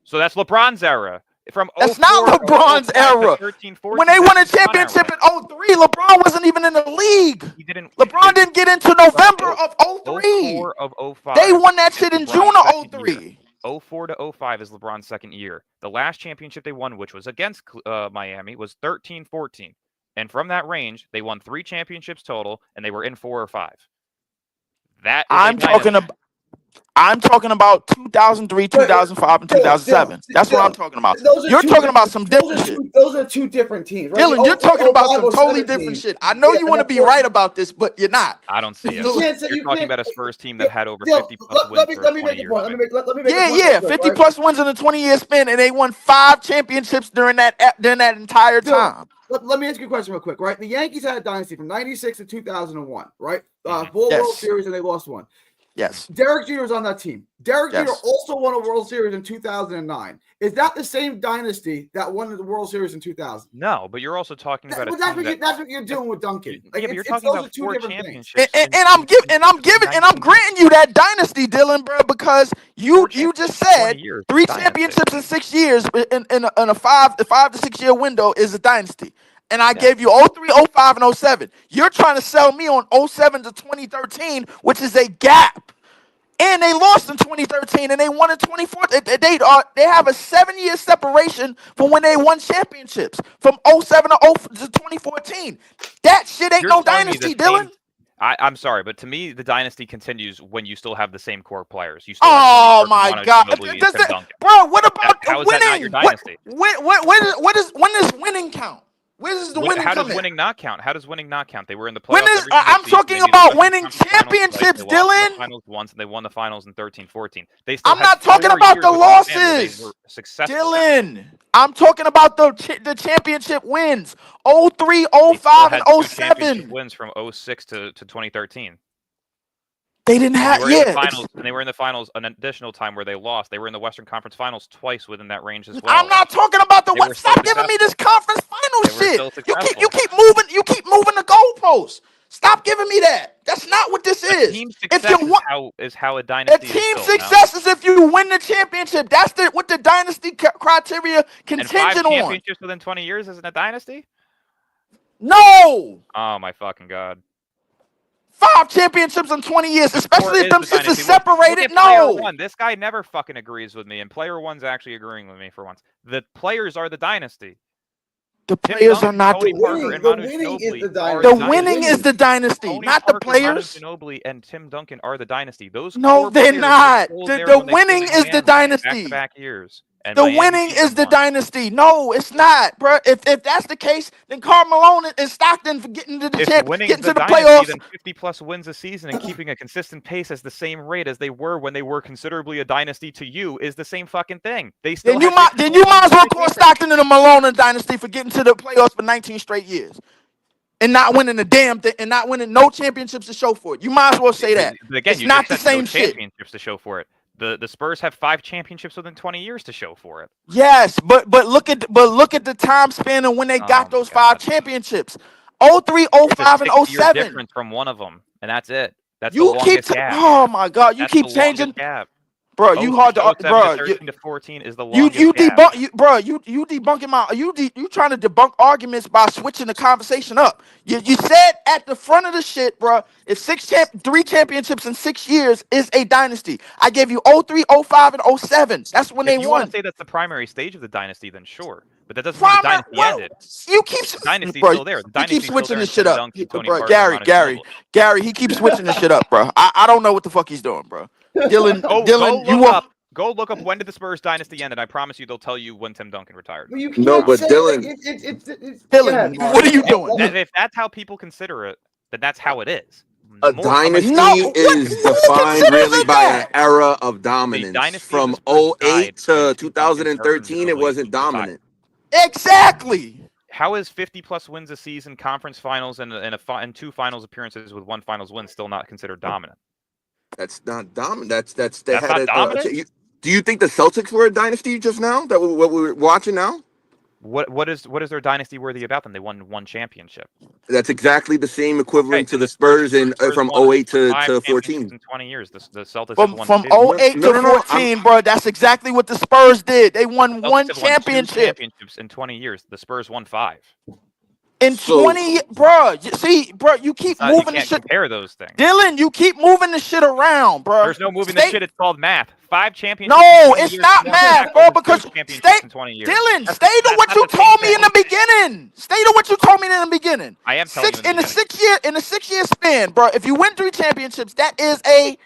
So that's LeBron's era. From That's 04 not LeBron's to era. 13-14, When they won a that's LeBron era. championship in 03, LeBron wasn't even in the league. He didn't. LeBron didn't get into November of 03. 04 of 05. They won that shit in LeBron's June second of year. 03. 04 to 05 is LeBron's second year. The last championship they won, which was against Miami, was 13-14. And from that range, they won 3 championships total, and they were in 4 or 5. That is I'm talking about 2003, 2005, and 2007. That's what I'm talking about. You're talking about some different shit. Those are 2 different teams. Right? Dylan, you're talking about some 05, totally 07 different team. shit. I know you want to be Yeah, right about this, but you're not. I don't see it. You can't say- You're you talking can't- about a Spurs team that had over Dylan, 50-plus let wins me for make 20 a years. point. Let me make a point real Yeah, quick, 50 right? plus wins in a 20-year span, and they won 5 championships during that entire Dylan, time. Let me ask you a question real quick, right? The Yankees had a dynasty from 96 to 2001, right? 4 Yes. World Series and they lost 1. Yes. Derek Jeter was on that team. Derek Yes. Jeter also won a World Series in 2009. Is that the same dynasty that won the World Series in 2000? No, but you're also talking about a That's team what you're doing with Duncan. Yeah, but you're Those talking are about 2 4 different things. championships. And I'm granting you that dynasty, Dylan, bro, because you just said 20 years, 3 dynasty. championships in 6 years in a 5 to 6 year window is a dynasty. And I gave you 03, 05, and 07. You're trying to sell me on 07 to 2013, which is a gap. And they lost in 2013 and they won in 2014. They have a 7-year separation from when they won championships from 07 to 2014. That shit ain't You're no telling me dynasty, the same- Dylan. I'm sorry, but to me, the dynasty continues when you still have the same core players. You still Oh have my Manu God, Ginobili and Does Tim that- Duncan. bro! What about How is winning? that not your dynasty? When does winning count? Where does the winning How come does in? winning not count? How does winning not count? They were in the playoffs. When is- every single I'm season. talking They made the about Western winning Conference Finals twice. championships, They lost in Dylan. the finals once, and they won the finals in 13-14. They still I'm had not talking 4 about years the with Miami where they losses. were successful. Dylan, I'm talking about the championship wins. 03, They still 05, had and 2 championship 07. wins from 06 to 2013. They didn't And have they were in the yeah. finals, and they were in the finals an additional time where they lost. They were in the Western Conference Finals twice within that range as well. I'm not talking about the They were what. still Stop giving me this conference They final were shit. still You keep moving the goalposts. Stop giving me that. That's not what this A is. team If success you want is how a a dynasty is team built, no? success is if you win the championship. That's what the dynasty criteria And 5 contingent on. championships within 20 years isn't a dynasty? No, Oh my fucking god! 5 championships in 20 years, especially Or if them is the shits is dynasty? separated. Look at player No, one. This guy never fucking agrees with me, and player one's actually agreeing with me for once. The players are the dynasty. The Tim players are Duncan, not Tony the Parker, winning- and the Manu winning is Ginobili the are dynasty. The The winning is the dynasty, Tony not the Parker, players. Manu Ginobili, and Tim Duncan are the dynasty. Those No, core they're players were not. still The there the when they winning played is the Miami dynasty. back-to-back years. And The Miami winning beat is them the once. dynasty. No, it's not, bro. If that's the case, then Karl Malone and Stockton for getting to the If winning getting the to the dynasty, playoffs. then 50-plus wins a season and keeping a consistent pace as the same rate as they were when they were considerably a dynasty to you is the same fucking thing. They still Then you have might 50 then you might as well wins call every Stockton and the Malone a dynasty for getting to the playoffs for 19 straight years and not winning a damn thing and not winning no championships to show for it. You might as well say that. But again, It's you not just the said no same shit. championships to show for it. The Spurs have 5 championships within 20 years to show for it. Yes, but look at the time span and when they got Oh my those 5 God. championships. 03, It's a 05, and 6-year 07. difference from one of them, and that's it. That's You the keep longest gap. oh my god, you That's keep the changing, longest gap. bro. You hard to 07 bro. to 13 to 14 is the You longest gap. debunk you bro. You debunking my you trying to debunk arguments by switching the conversation up. You said at the front of the shit, bro. If 3 championships in 6 years is a dynasty. I gave you 03, 05, and 07. That's when If they you want won. to say that's the primary stage of the dynasty, then sure. But that doesn't mean the dynasty ended. You keep The dynasty's bro, still there. The you dynasty's keep still switching there this in shit Tim up, Duncan, Tony bro. Parker, and Manu Gary, he keeps switching this shit up, bro. I don't know what the fuck he's doing, bro. Dylan, Go look up when did the Spurs dynasty end, and I promise you they'll tell you when Tim Duncan retired. Well, you No, can't but say Dylan- that it's Dylan, yeah, what are you doing? If that's how people consider it, then that's how it is. A More- dynasty No, is who defined considers really it by that? an era of dominance. dynasty From of the Spurs 08 died to when 2013, it Duncan wasn't retired. dominant. Exactly. How is 50-plus wins a season, conference finals, and 2 finals appearances with 1 finals win still not considered dominant? That's not dominant. They That's had not a, dominant? do you think the Celtics were a dynasty just now? That what we're watching now? What is their dynasty worthy about them? They won 1 championship. That's exactly the same equivalent Okay, to the Spurs in from won 08 to 5 14. championships in 20 years. The Celtics have won From 2. 08 No, to no, no, 14, bro. That's exactly what the Spurs did. They won Celtics 1 have won 2 championship. championships in 20 years. The Spurs won 5. In So- 20, bro. See, bro, you keep You moving the can't shit. compare those things. Dylan, you keep moving the shit around, bro. There's no moving the Stay- shit. It's called math. 5 championships. No, in 20 it's years not is math, more bro, than because 2 championships stay- in 20 years. Dylan, That's- stay to that's what not you the same told me in thing. the beginning. Stay to what you told me in the beginning. I am telling you in the In the beginning. 6 year span, bro. If you win 3 championships, that is a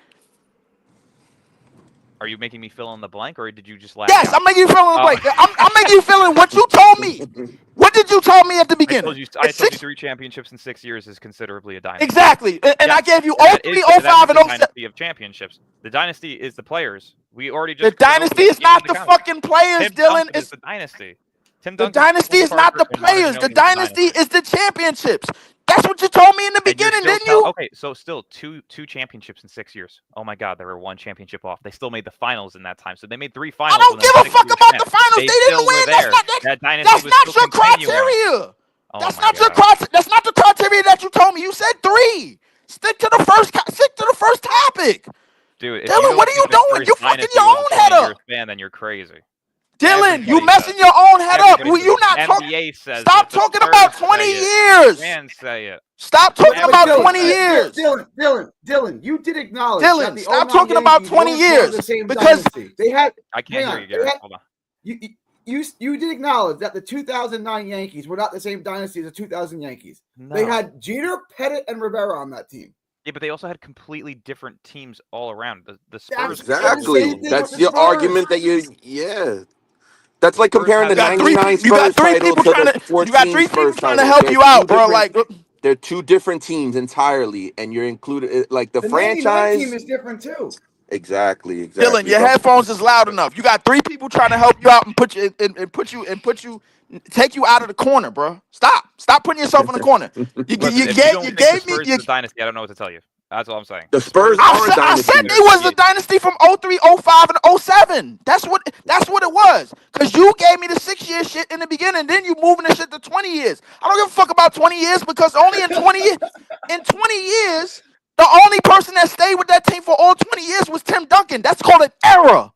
Are you making me fill in the blank, or did you just laugh? yes. I'm making you feeling Oh. like I'm making you feeling what you told me. What did you tell me at the I beginning? told you It's 3 championships in 6 years is considerably a dynasty. Exactly, and I gave you That 03, is- that 05, is and the 07. dynasty of championships. The dynasty is the players. We already The just dynasty is not the fucking players, Tim Dylan. Duncan is It's the dynasty. Tim the Duncan, dynasty is Tony not the Parker, and Manu players. The Ginobili dynasty is the championships. That's what you told me in the And you're beginning, still didn't you? Okay, so still two championships in 6 years. Oh my God, they were 1 championship off. They still made the finals in that time. So they made 3 finals. I don't within give a 6 fuck years about span. the finals. They didn't still win. were That's there. not That dynasty that's was not still your continuing. criteria. Oh That's my not your God. criteria. That's not the criteria that you told me. You said 3. Stick to the first topic. Dude, if Dylan, don't what are you think the doing? Spurs You fucking dynasty your was a own head 20-year up. span, then you're crazy. Dylan, you Everybody messing says your own head up. Everybody Well, you says not it. talking. NBA says Stop it. The talking Spurs about say 20 it. years. Fans say it. Stop talking But about Dylan, 20 years. Dylan, you did acknowledge that Dylan, the stop 09 talking about Yankees 20 weren't part of years, the same because- dynasty. They had I can't hear you, They Gary. had- Hold on. you did acknowledge that the 2009 Yankees were not the same dynasty as the 2000 Yankees. They No. had Jeter, Pettit, and Rivera on that team. Yeah, but they also had completely different teams all around. The That's Spurs. Exactly. Same thing That's with the your Spurs. argument that yeah. That's like comparing the You got three 99 you got Spurs three title people to trying the to 14 you got 3 people Spurs trying to title. help They're you out, two bro. different- Like They're 2 different teams entirely, and you're included like the 99 franchise. team is different too. Exactly. Dylan, your But- headphones is loud enough. You got 3 people trying to help you out and put you take you out of the corner, bro. Stop putting yourself in the corner. You Listen, if gave don't you think gave the me Spurs you, is a dynasty. I don't know what to tell you. That's all I'm saying. The Spurs I are a said dynasty. they was a dynasty from 03, 05, and 07. That's what it was. Cause you gave me the 6-year shit in the beginning, then you moving the shit to 20 years. I don't give a fuck about 20 years because only in 20 years, the only person that stayed with that team for all 20 years was Tim Duncan. That's called an era.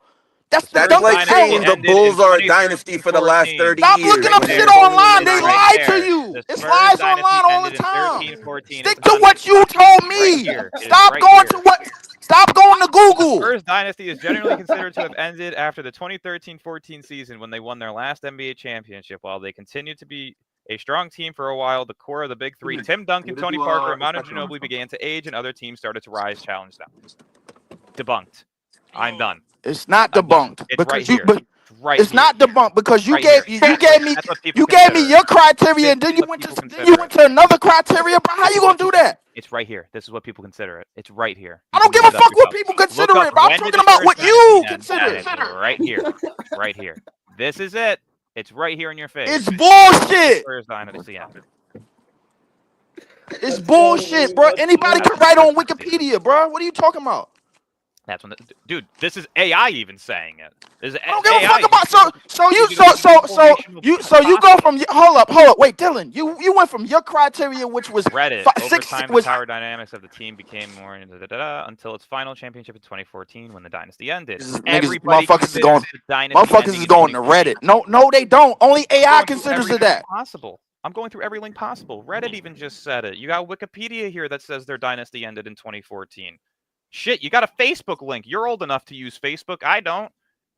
That's the That's Duncan like dynasty saying era. the Bulls are a dynasty for the last 30 Stop years. looking up man. shit online. They Right lie to there. you. The It's Spurs lies dynasty online all the ended in time. 13-14. Stick It's to done. what you told Right me. here. It is Stop right going here. to what. Stop going to Google. Spurs dynasty is generally considered to have ended after the 2013-14 season when they won their last NBA championship. While they continued to be A strong team for a while, the core of the big three, Tim Duncan, Tony Parker, and Manu Ginobili began to age, and other teams started to rise, challenge them. Debunked. I'm done. It's not I'm done. debunked It's because right you. here. But Right it's here. not debunked because you Right gave here. you gave me That's what people you gave me consider your it. criteria, and This then is you what went people to consider you it. went to another criteria, bro. How you gonna do that? It's right here. This is what people consider it. It's right here. I You don't can give a look it up fuck what yourself. people Look consider up it, bro. I'm when did talking the about Spurs what dynasty you end, consider and it. it's right here. Right here. This is it. It's right here in your face. It's bullshit. Spurs dynasty ended. It's bullshit, bro. Anybody can write on Wikipedia, bro. What are you talking about? That's when, dude. This is AI even saying it. This is I don't give a AI. fuck about so you go from hold up, wait, Dylan, you went from your criteria, which was Reddit. Over time, the power dynamics of the team became more until its final championship in 2014 when the dynasty ended. Motherfuckers is going to Reddit. No, they don't. Only AI considers it that. Possible. I'm going through every link possible. Reddit even just said it. You got Wikipedia here that says their dynasty ended in 2014. Shit, you got a Facebook link. You're old enough to use Facebook. I don't.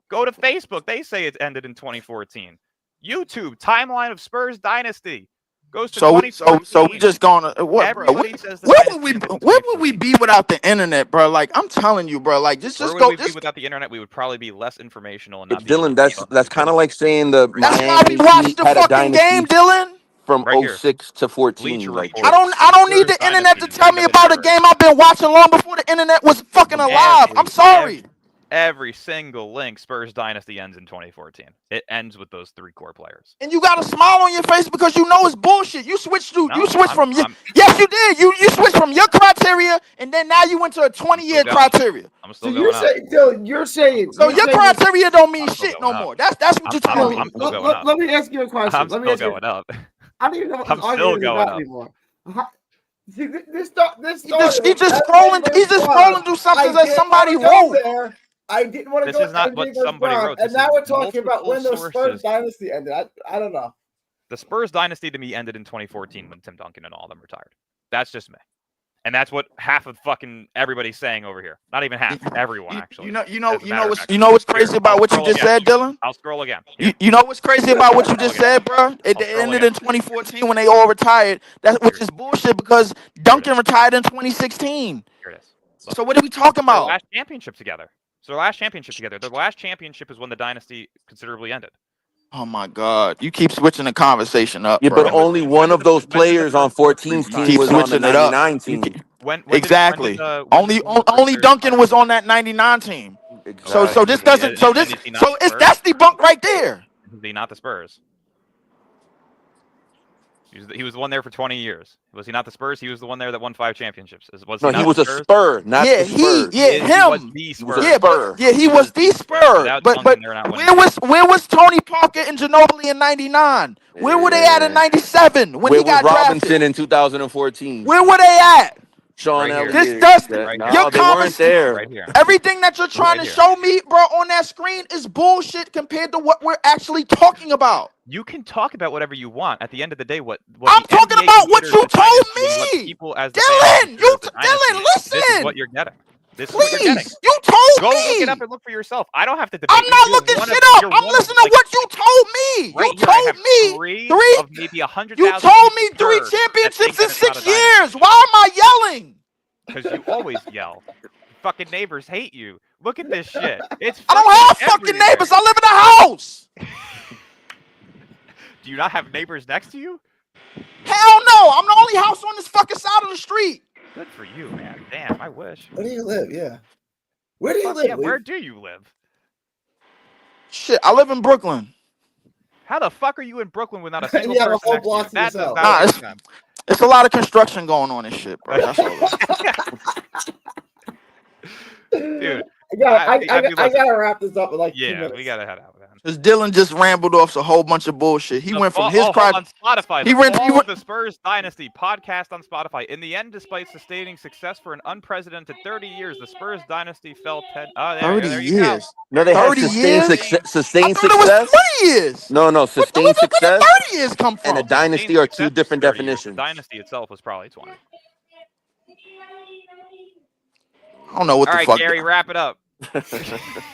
Go to Facebook. They say it ended in 2014. YouTube, timeline of Spurs dynasty. Goes to 2014. So we just gonna what, bro? Where would we be without the internet, bro? Like I'm telling you, bro. Like just where go. Would we be without the internet, we would probably be less informational and not. Dylan, that's kind of like saying the That's why we watched the fucking game, Dylan. From Right 06 to 14. Like, I don't need the internet to tell me about a game I've been watching long before the internet was fucking alive. I'm sorry. Every single link, Spurs dynasty ends in 2014. It ends with those three core players. And you got a smile on your face because you know it's bullshit. You switched from yes, you did. You switched from your criteria, and then now you went to a 20-year criteria. I'm still going up. Dylan, you're saying your criteria don't mean shit no more. That's what you're telling me. Let me ask you a question. I'm still going up. I don't even know what I'm still going up anymore. See, He's just scrolling through something that somebody wrote. I didn't want to this go. This is not what somebody wrote. And now we're talking about when the Spurs dynasty ended. I don't know. The Spurs dynasty to me ended in 2014 when Tim Duncan and all of them retired. That's just me. And that's what half of fucking everybody's saying over here. Not even half. Everyone actually. You know what's crazy about what you just said, Dylan? I'll scroll again. You know what's crazy about what you just said, bro? It ended in 2014 when they all retired. Which is bullshit because Duncan retired in 2016. Here it is. So what are we talking about? Their last championship together. Their last championship is when the dynasty considerably ended. Oh my God! You keep switching the conversation up. Yeah, bro. but only one of those players on 14's team was on the 99 team. Exactly. Only Duncan was on that 99 team. Exactly. So this doesn't. So that's debunked right there. Is he not the Spurs? He was the one there for 20 years. Was he not the Spurs? He was the one there that won 5 championships. He was a Spur, not the Spurs. Him. He was he was the Spur. But where was Tony Parker and Ginobili in '99? Where were they at in '97 when he got drafted? Robinson in 2014? Where were they at? Sean Elliott. This does they weren't there. Right here. Everything that you're trying to show me, bro, on that screen is bullshit compared to what we're actually talking about. You can talk about whatever you want. At the end of the day, what I'm talking about what you told me. Dylan, listen. This is what you're getting. This Please, is what you're getting. you told Go me. look it up and look for yourself. I don't have to debate. I'm not looking shit up. I'm listening to what you told me. Right you told me three of maybe 100,000. You told me 3 championships in 6 years. Why am I yelling? Because you always yell. Fucking neighbors hate you. Look at this shit. I don't have fucking neighbors. I live in a house. Do you not have neighbors next to you? Hell no. I'm the only house on this fucking side of the street. Good for you, man. Damn, I wish. Where do you live? Yeah. Where do you live? Yeah, where do you live? Shit, I live in Brooklyn. How the fuck are you in Brooklyn without a single Yeah, person a whole next to you? block to That does yourself. not make sense. It's a lot of construction going on and shit, bro. That's all. Dude, I gotta wrap this up in like 2 minutes. we gotta head out, man. Because Dylan just rambled off a whole bunch of bullshit. He went from his project on Spotify. He went the Spurs Dynasty podcast on Spotify. In the end, despite sustaining success for an unprecedented 30 years, the Spurs Dynasty fell 10. Oh, there you go. No, they had sustained success. It was 20 years. No, sustained success. Where did 30 years come from? And a dynasty are 2 different definitions. The dynasty itself was probably 20. I don't know what All the right, fuck. Gary, wrap it up.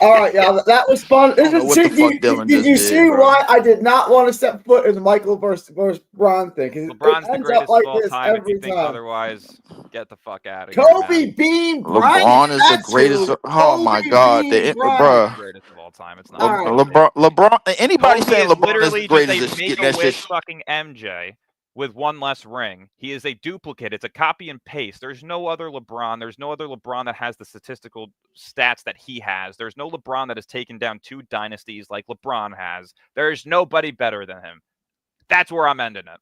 All right, yeah, that was fun. I don't know what the fuck Dylan Did just you did, see bro. why I did not want to step foot in the Michael versus LeBron thing? 'Cause LeBron's it the ends greatest up like of all this time. If every you think time. otherwise, get the fuck out of here. Kobe Bean Bryant. LeBron is the that's greatest. who. Oh my Kobe God, Bean Bryant. bruh. The greatest of all time. It's not. All right. LeBron. Anybody Kobe saying is LeBron is literally the greatest just a is getting that make-a-wish shit. fucking MJ with one less ring. He is a duplicate. It's a copy and paste. There's no other LeBron. There's no other LeBron that has the statistical stats that he has. There's no LeBron that has taken down 2 dynasties like LeBron has. There's nobody better than him. That's where I'm ending it.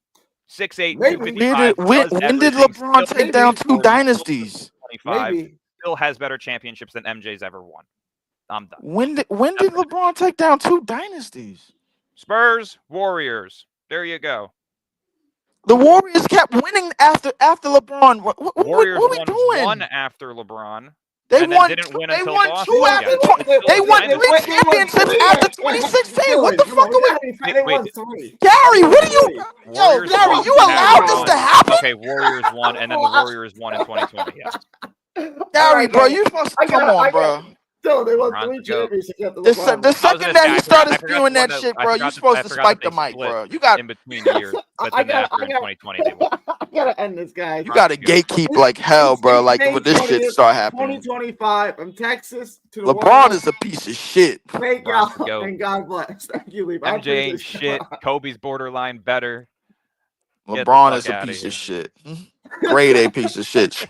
6'8", Maybe. 255. When did LeBron take down 2 dynasties? 25. Maybe. Still has better championships than MJ's ever won. I'm done. When did LeBron take down 2 dynasties? Spurs, Warriors. There you go. The Warriors kept winning after LeBron. What Warriors we won doing? 1 after LeBron. They and then won. didn't win They until won Boston 2 after. again. They won Dynasty. 3 championships after 2016. What the fuck are we? They Wait, won 3. Gary, what are you? Yo, Warriors Gary, won you allowed this after- to happen? Okay, Warriors won, and then the Warriors won in 2020. Yeah. Gary, bro, you supposed to come on, bro. Still, they won LeBron's 3 the GOAT. championships after The LeBron. second that he started spewing that shit, bro, you supposed to spike the mic, bro. You got in between years, but I then gotta- after I in gotta- 2020 they won. I gotta end this, guys. you got to gatekeep like hell, bro. Like when this shit start happening. 2025 from Texas to the LeBron is a piece of shit. Thank LeBron's the God GOAT. and God bless. Thank you, Lee. I MJ ain't appreciate shit. it. Kobe's borderline better. Get the LeBron fuck is a outta piece here. of shit. Grade A piece of shit.